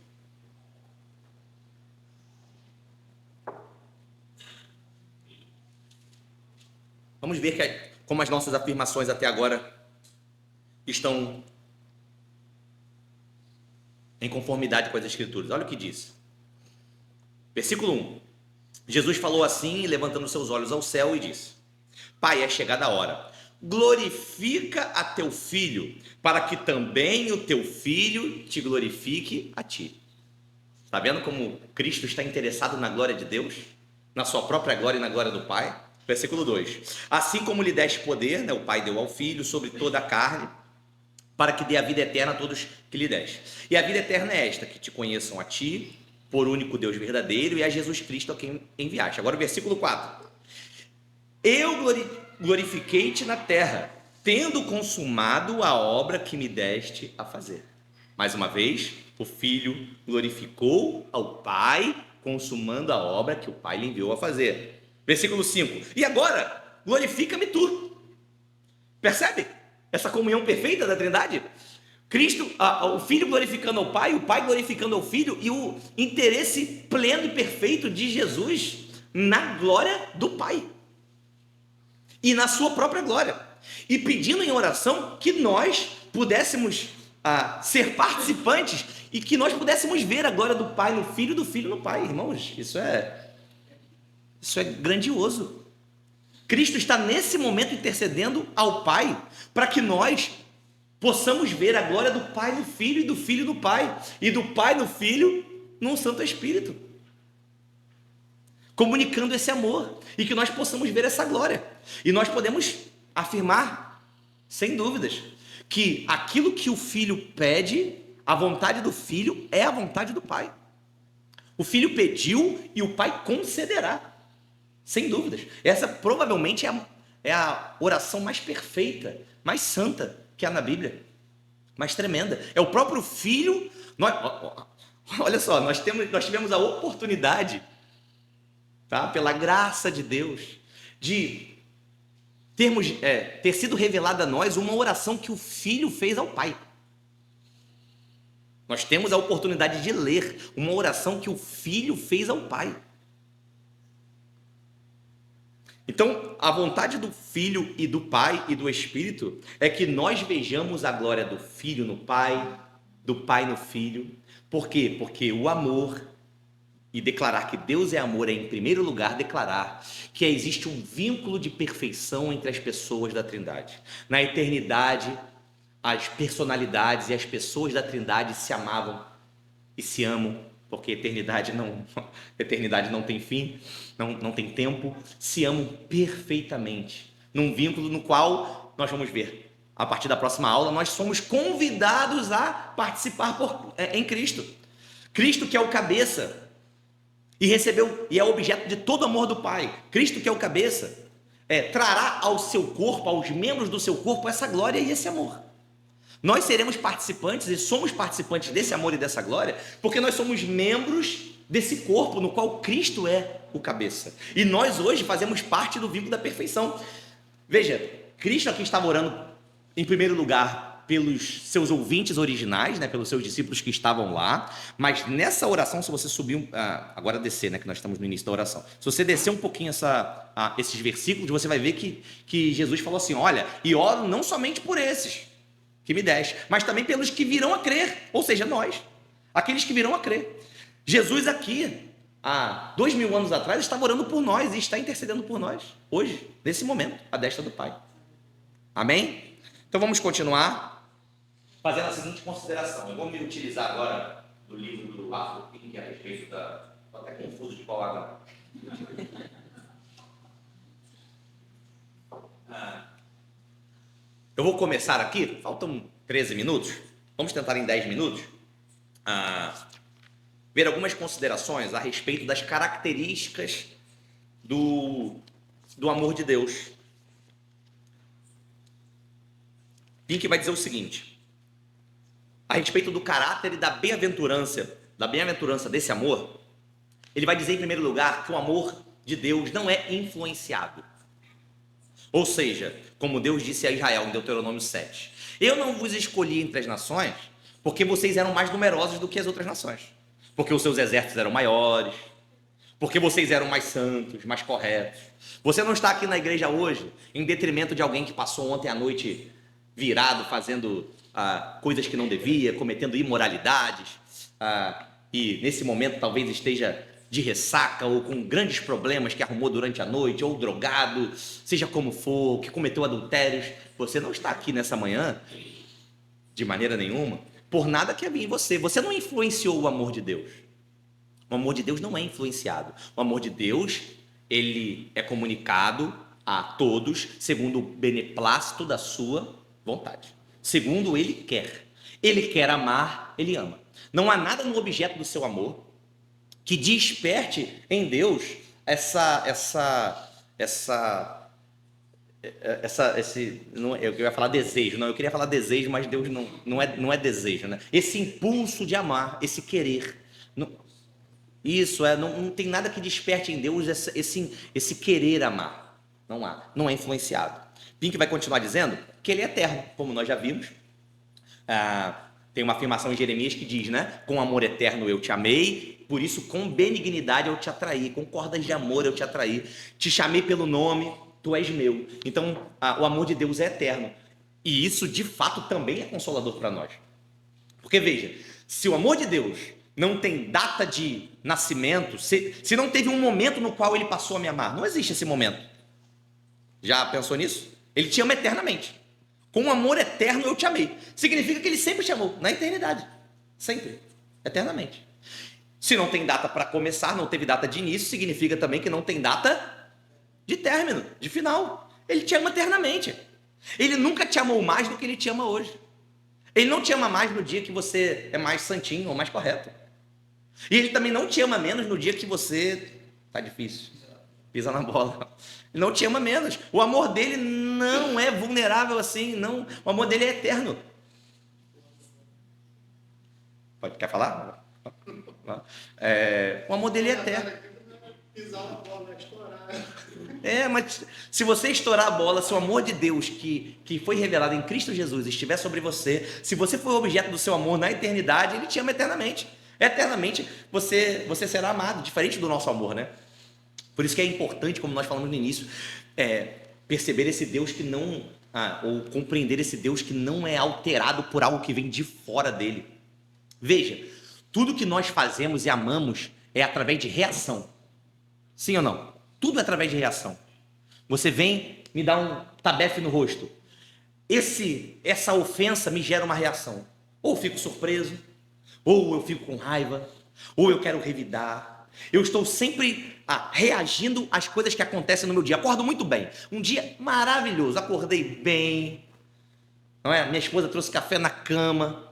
Vamos ver como as nossas afirmações até agora estão em conformidade com as Escrituras. Olha o que diz. Versículo 1. Jesus falou assim, levantando seus olhos ao céu, e disse: Pai, é chegada a hora. Glorifica a teu filho, para que também o teu filho te glorifique a ti. Está vendo como Cristo está interessado na glória de Deus? Na sua própria glória e na glória do Pai? Versículo 2. Assim como lhe deste poder, o Pai deu ao Filho sobre toda a carne, para que dê a vida eterna a todos que lhe deste. E a vida eterna é esta, que te conheçam a ti, por único Deus verdadeiro, e a Jesus Cristo a quem enviaste. Agora o versículo 4. Eu glorifiquei-te na terra, tendo consumado a obra que me deste a fazer. Mais uma vez, o Filho glorificou ao Pai, consumando a obra que o Pai lhe enviou a fazer. Versículo 5. E agora, glorifica-me tu. Percebe? Essa comunhão perfeita da Trindade? Cristo, o Filho glorificando ao Pai, o Pai glorificando ao Filho, e o interesse pleno e perfeito de Jesus na glória do Pai e na sua própria glória, e pedindo em oração que nós pudéssemos ser participantes e que nós pudéssemos ver a glória do Pai no Filho, do Filho no Pai. Irmãos, isso é grandioso. Cristo está nesse momento intercedendo ao Pai para que nós possamos ver a glória do Pai no Filho e do Filho no Pai, e do Pai no Filho no Santo Espírito, comunicando esse amor, e que nós possamos ver essa glória. E nós podemos afirmar, sem dúvidas, que aquilo que o Filho pede, a vontade do Filho é a vontade do Pai. O Filho pediu e o Pai concederá, sem dúvidas. Essa provavelmente é a oração mais perfeita, mais santa que há na Bíblia, mais tremenda. É o próprio Filho. Olha só, nós tivemos a oportunidade, pela graça de Deus, de ter sido revelada a nós uma oração que o Filho fez ao Pai. Nós temos a oportunidade de ler uma oração que o Filho fez ao Pai. Então, a vontade do Filho e do Pai e do Espírito é que nós vejamos a glória do Filho no Pai, do Pai no Filho. Por quê? Porque o amor, e declarar que Deus é amor, é em primeiro lugar declarar que existe um vínculo de perfeição entre as pessoas da Trindade. Na eternidade, as personalidades e as pessoas da Trindade se amavam e se amam, porque eternidade não tem fim, não tem tempo, se amam perfeitamente, num vínculo no qual nós vamos ver, a partir da próxima aula, nós somos convidados a participar em Cristo. Cristo, que é o cabeça, e recebeu, e é objeto de todo amor do Pai. Cristo, que é o cabeça, trará ao seu corpo, aos membros do seu corpo, essa glória e esse amor. Nós seremos participantes e somos participantes desse amor e dessa glória, porque nós somos membros desse corpo no qual Cristo é o cabeça. E nós hoje fazemos parte do vínculo da perfeição. Veja, Cristo aqui estava orando em primeiro lugar pelos seus ouvintes originais, pelos seus discípulos que estavam lá, mas nessa oração, se você subir, agora descer, que nós estamos no início da oração, se você descer um pouquinho esses versículos, você vai ver que Jesus falou assim: olha, e oro não somente por esses que me deste, mas também pelos que virão a crer, ou seja, nós, aqueles que virão a crer. Jesus aqui, há 2000 anos atrás, estava orando por nós e está intercedendo por nós, hoje, nesse momento, à destra do Pai. Amém? Então vamos continuar fazendo a seguinte consideração. Eu vou me utilizar agora do livro do Arthur Pink a respeito estou até confuso de qual água. Eu vou começar aqui, faltam 13 minutos, vamos tentar em 10 minutos, ver algumas considerações a respeito das características do amor de Deus. Pink vai dizer o seguinte, a respeito do caráter e da bem-aventurança desse amor. Ele vai dizer, em primeiro lugar, que o amor de Deus não é influenciado. Ou seja, como Deus disse a Israel em Deuteronômio 7, eu não vos escolhi entre as nações porque vocês eram mais numerosos do que as outras nações, porque os seus exércitos eram maiores, porque vocês eram mais santos, mais corretos. Você não está aqui na igreja hoje em detrimento de alguém que passou ontem à noite virado, fazendo coisas que não devia, cometendo imoralidades, e nesse momento talvez esteja de ressaca ou com grandes problemas que arrumou durante a noite, ou drogado, seja como for, que cometeu adultérios. Você não está aqui nessa manhã, de maneira nenhuma, por nada que havia em você. Você não influenciou o amor de Deus. O amor de Deus não é influenciado. O amor de Deus, ele é comunicado a todos segundo o beneplácito da sua vontade. Segundo ele quer. Ele quer amar, ele ama. Não há nada no objeto do seu amor que desperte em Deus eu ia falar desejo, não, eu queria falar desejo, mas Deus não é desejo, né? Esse impulso de amar, esse querer. Não tem nada que desperte em Deus esse querer amar. Não é influenciado. Pink vai continuar dizendo que ele é eterno, como nós já vimos. Tem uma afirmação em Jeremias que diz, né? Com amor eterno eu te amei, por isso com benignidade eu te atraí, com cordas de amor eu te atraí, te chamei pelo nome, tu és meu. Então, o amor de Deus é eterno. E isso, de fato, também é consolador para nós. Porque, veja, se o amor de Deus não tem data de nascimento, se não teve um momento no qual ele passou a me amar, não existe esse momento. Já pensou nisso? Ele te ama eternamente. Com um amor eterno eu te amei. Significa que ele sempre te amou, na eternidade. Sempre. Eternamente. Se não tem data para começar, não teve data de início, significa também que não tem data de término, de final. Ele te ama eternamente. Ele nunca te amou mais do que ele te ama hoje. Ele não te ama mais no dia que você é mais santinho ou mais correto. E ele também não te ama menos no dia que você tá difícil, pisa na bola. Ele não te ama menos. O amor dele não é vulnerável assim, não. O amor dele é eterno. Quer falar? O amor dele é eterno. Pisar uma bola, estourar. Mas se você estourar a bola, se o amor de Deus que foi revelado em Cristo Jesus estiver sobre você, se você for objeto do seu amor na eternidade, ele te ama eternamente. Eternamente você será amado, diferente do nosso amor, né? Por isso que é importante, como nós falamos no início, perceber esse Deus que não, ou compreender esse Deus que não é alterado por algo que vem de fora dele. Veja, tudo que nós fazemos e amamos é através de reação. Sim ou não? Tudo é através de reação. Você vem, me dá um tabefe no rosto. Essa ofensa me gera uma reação. Ou eu fico surpreso, ou eu fico com raiva, ou eu quero revidar. Eu estou sempre reagindo às coisas que acontecem no meu dia. Acordo muito bem. Um dia maravilhoso. Acordei bem. Não é? Minha esposa trouxe café na cama.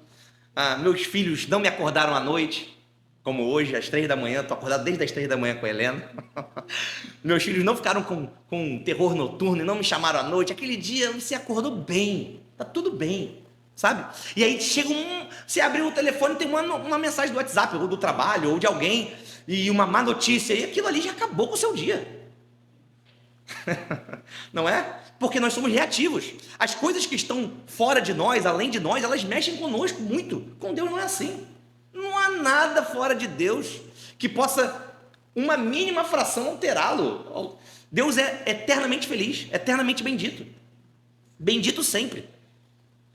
Meus filhos não me acordaram à noite. Como hoje, às 3 da manhã. Estou acordado desde as 3 da manhã com a Helena. Meus filhos não ficaram com terror noturno e não me chamaram à noite. Aquele dia você acordou bem. Está tudo bem. Sabe? E aí chega você abriu o telefone e tem uma mensagem do WhatsApp, ou do trabalho, ou de alguém, e uma má notícia, e aquilo ali já acabou com o seu dia. Não é? Porque nós somos reativos. As coisas que estão fora de nós, além de nós, elas mexem conosco muito. Com Deus não é assim. Não há nada fora de Deus que possa, uma mínima fração, alterá-lo. Deus é eternamente feliz, eternamente bendito. Bendito sempre.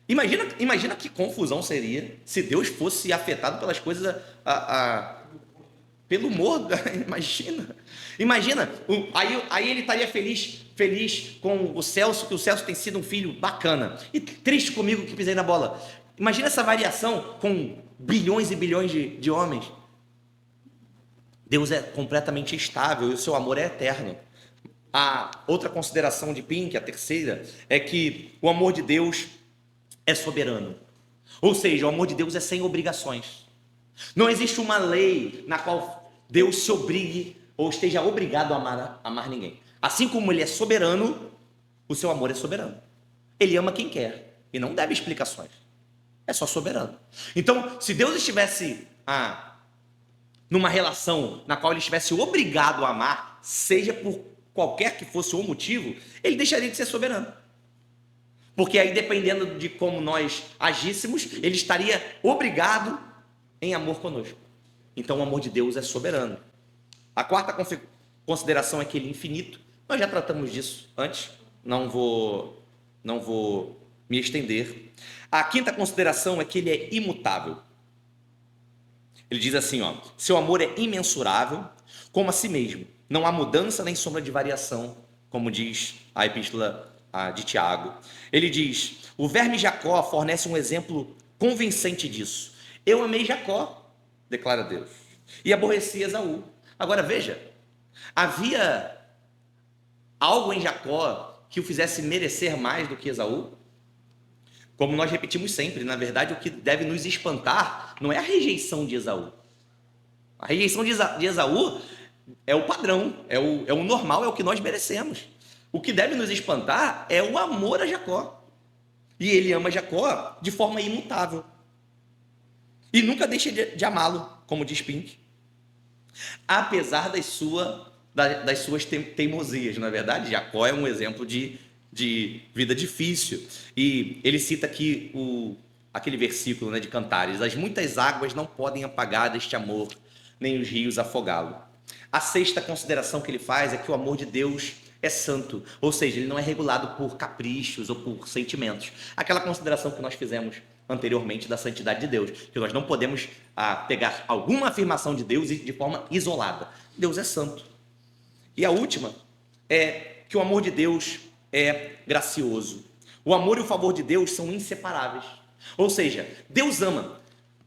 Imagina que confusão seria se Deus fosse afetado pelas coisas, pelo humor. Imagina, aí ele estaria feliz com o Celso, que o Celso tem sido um filho bacana, e triste comigo que pisei na bola. Imagina essa variação com bilhões e bilhões de homens. Deus é completamente estável e o seu amor é eterno. A outra consideração de Pink, a terceira, é que o amor de Deus é soberano. Ou seja, o amor de Deus é sem obrigações. Não existe uma lei na qual Deus se obrigue ou esteja obrigado a amar ninguém. Assim como ele é soberano, o seu amor é soberano. Ele ama quem quer. e não deve explicações. É só soberano. Então, se Deus estivesse numa relação na qual ele estivesse obrigado a amar, seja por qualquer que fosse o motivo, ele deixaria de ser soberano. Porque aí, dependendo de como nós agíssemos, ele estaria obrigado em amor conosco. Então, o amor de Deus é soberano. A quarta consideração é que ele é infinito. Nós já tratamos disso antes, não vou me estender. A quinta consideração é que ele é imutável. Ele diz assim, seu amor é imensurável como a si mesmo. Não há mudança nem sombra de variação, como diz a epístola de Tiago. Ele diz, o verme Jacó fornece um exemplo convincente disso. Eu amei Jacó, declara Deus, e aborreci Esaú. Agora veja, havia algo em Jacó que o fizesse merecer mais do que Esaú? Como nós repetimos sempre, na verdade, o que deve nos espantar não é a rejeição de Esaú. A rejeição de Esaú é o padrão, é o normal, é o que nós merecemos. O que deve nos espantar é o amor a Jacó. E ele ama Jacó de forma imutável. E nunca deixa de amá-lo, como diz Pink. Apesar das suas teimosias, na verdade, Jacó é um exemplo de vida difícil. E ele cita aqui aquele versículo, de Cantares: as muitas águas não podem apagar deste amor, nem os rios afogá-lo. A sexta consideração que ele faz é que o amor de Deus é santo, ou seja, ele não é regulado por caprichos ou por sentimentos. Aquela consideração que nós fizemos anteriormente da santidade de Deus, que nós não podemos pegar alguma afirmação de Deus de forma isolada. Deus é santo. E a última é que o amor de Deus é gracioso. O amor e o favor de Deus são inseparáveis. Ou seja, Deus ama.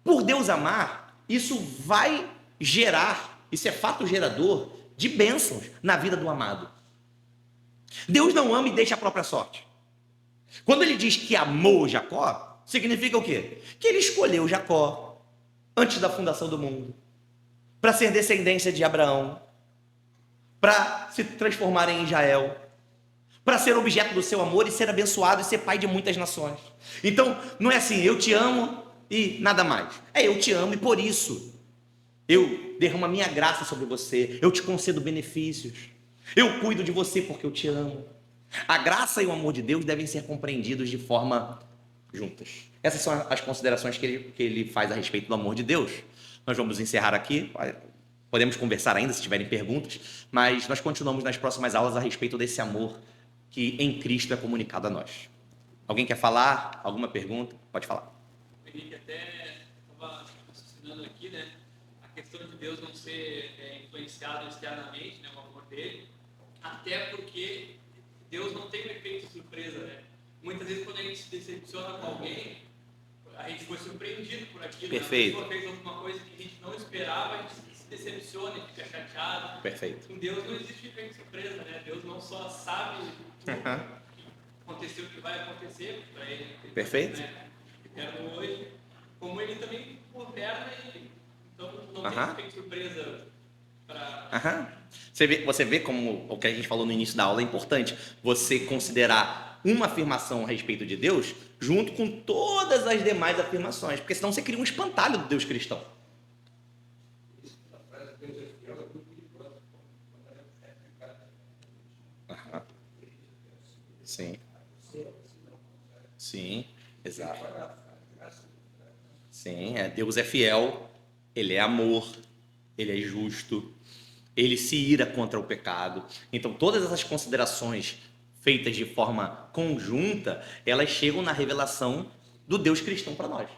Por Deus amar, isso vai gerar, isso é fato gerador de bênçãos na vida do amado. Deus não ama e deixa a própria sorte. Quando ele diz que amou Jacó, significa o quê? Que ele escolheu Jacó antes da fundação do mundo, para ser descendência de Abraão, para se transformar em Israel, para ser objeto do seu amor e ser abençoado e ser pai de muitas nações. Então, não é assim, eu te amo e nada mais. É, eu te amo e por isso eu derramo a minha graça sobre você, eu te concedo benefícios, eu cuido de você porque eu te amo. A graça e o amor de Deus devem ser compreendidos de forma juntas. Essas são as considerações que ele faz a respeito do amor de Deus. Nós vamos encerrar aqui, podemos conversar ainda se tiverem perguntas, mas nós continuamos nas próximas aulas a respeito desse amor que em Cristo é comunicado a nós. Alguém quer falar? Alguma pergunta? Pode falar. O Henrique até estava raciocinando aqui, a questão de Deus não ser influenciado externamente, o amor dele, até porque Deus não tem um efeito surpresa, Muitas vezes quando a gente se decepciona com alguém, a gente foi surpreendido por aquilo. Perfeito. A pessoa fez alguma coisa que a gente não esperava, a gente se decepciona e fica chateado. Perfeito. Com Deus não existe efeito surpresa, Deus não só sabe o que aconteceu, o que vai acontecer para ele. Perfeito. Eterno hoje, como ele também governa e então não tem efeito surpresa para... Você vê como o que a gente falou no início da aula é importante. Você considerar uma afirmação a respeito de Deus junto com todas as demais afirmações, porque senão você cria um espantalho do Deus cristão. Sim. Sim, exato. Sim, Deus é fiel, Ele é amor, Ele é justo, Ele se ira contra o pecado. Então, todas essas considerações feitas de forma conjunta, elas chegam na revelação do Deus cristão para nós.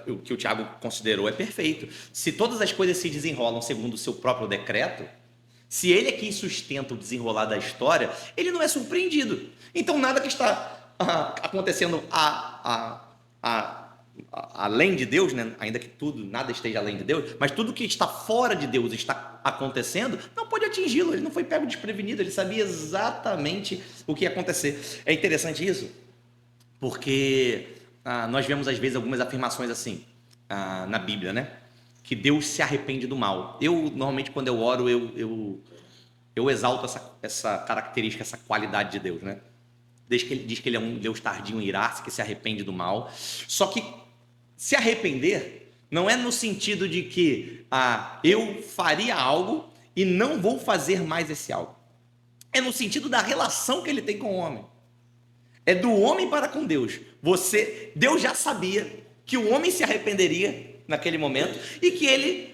O que o Tiago considerou é perfeito. Se todas as coisas se desenrolam segundo o seu próprio decreto, se ele é quem sustenta o desenrolar da história, ele não é surpreendido. Então, nada que está acontecendo além de Deus, ainda que nada esteja além de Deus, mas tudo que está fora de Deus está acontecendo, não pode atingi-lo. Ele não foi pego desprevenido, ele sabia exatamente o que ia acontecer. É interessante isso, porque nós vemos às vezes algumas afirmações assim na Bíblia, que Deus se arrepende do mal. Normalmente quando eu oro, eu exalto essa característica, essa qualidade de Deus, diz que ele é um Deus tardio em irar-se, que se arrepende do mal. Só que se arrepender não é no sentido de que eu faria algo e não vou fazer mais esse algo. É no sentido da relação que ele tem com o homem. É do homem para com Deus. Deus já sabia que o homem se arrependeria naquele momento e que ele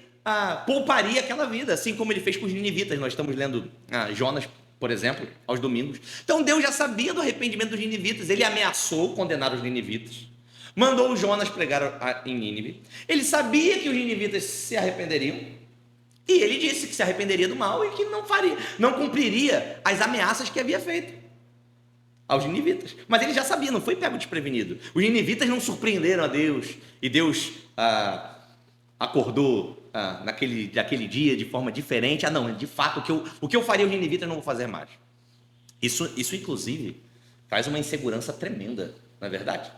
pouparia aquela vida, assim como ele fez com os ninivitas. Nós estamos lendo Jonas, por exemplo, aos domingos. Então Deus já sabia do arrependimento dos ninivitas. Ele ameaçou condenar os ninivitas, mandou o Jonas pregar em Nínive. Ele sabia que os ninivitas se arrependeriam e ele disse que se arrependeria do mal e que não cumpriria as ameaças que havia feito aos ninivitas. Mas ele já sabia, não foi pego desprevenido. Os ninivitas não surpreenderam a Deus e Deus acordou naquele dia de forma diferente. Não, de fato, o que eu faria aos ninivitas eu não vou fazer mais. Isso inclusive, traz uma insegurança tremenda, não é verdade?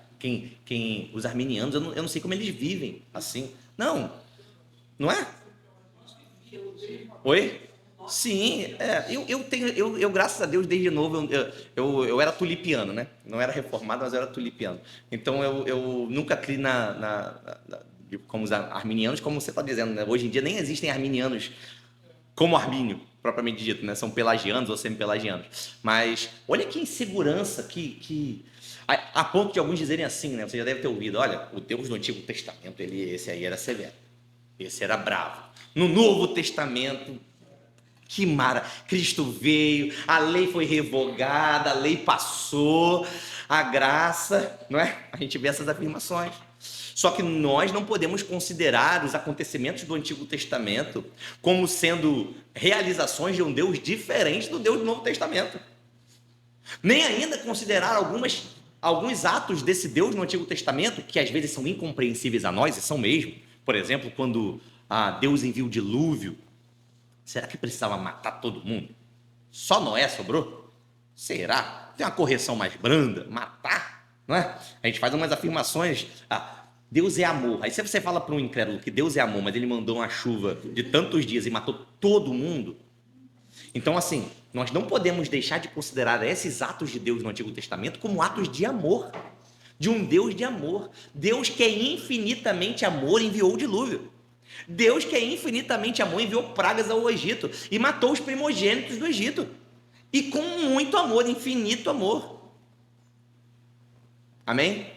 Os arminianos, eu não sei como eles vivem assim. Não é? Oi? Sim, eu graças a Deus, desde novo, eu era tulipiano, né? Não era reformado, mas eu era tulipiano. Então, eu nunca criei como os arminianos, como você está dizendo, né? Hoje em dia nem existem arminianos como Armínio, propriamente dito, né? São pelagianos ou semi-pelagianos. Mas olha que insegurança, a ponto de alguns dizerem assim, né? Você já deve ter ouvido, olha, o Deus do Antigo Testamento, esse aí era severo, esse era bravo. No Novo Testamento, Cristo veio, a lei foi revogada, a lei passou, a graça, não é? A gente vê essas afirmações. Só que nós não podemos considerar os acontecimentos do Antigo Testamento como sendo realizações de um Deus diferente do Deus do Novo Testamento. Nem ainda considerar alguns atos desse Deus no Antigo Testamento, que às vezes são incompreensíveis a nós, e são mesmo. Por exemplo, quando Deus envia o dilúvio, será que precisava matar todo mundo? Só Noé sobrou? Será? Tem uma correção mais branda? Matar? Não é? A gente faz umas afirmações. Deus é amor. Aí se você fala para um incrédulo que Deus é amor, mas ele mandou uma chuva de tantos dias e matou todo mundo. Então, assim, nós não podemos deixar de considerar esses atos de Deus no Antigo Testamento como atos de amor. De um Deus de amor. Deus que é infinitamente amor enviou o dilúvio. Deus que é infinitamente amor enviou pragas ao Egito e matou os primogênitos do Egito. E com muito amor, infinito amor. Amém?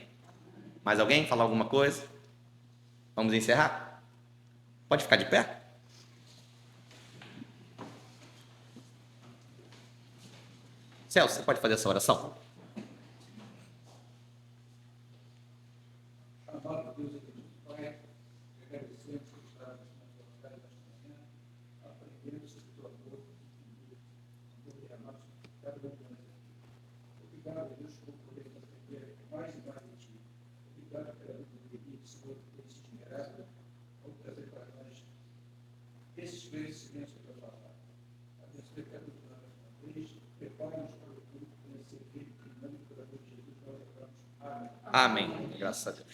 Mais alguém falar alguma coisa? Vamos encerrar? Pode ficar de pé? Celso, você pode fazer essa oração? Amado Deus e Pai, agradecemos por estarmos na tua casa nesta manhã, aprendendo sobre o teu amor e derramado sobre cada um de nós aqui. Obrigado, Deus, por poder aprender mais e mais de ti. Obrigado pela vida de Senhor, que tem se esmerado ao trazer para nós esses conhecimentos da tua palavra. Abençoe cada um de nós uma vez, prepara-nos para o culto, conhecer aquele que, em nome do Senhor Jesus, nós oramos. Amém. Amém. Graças a Deus.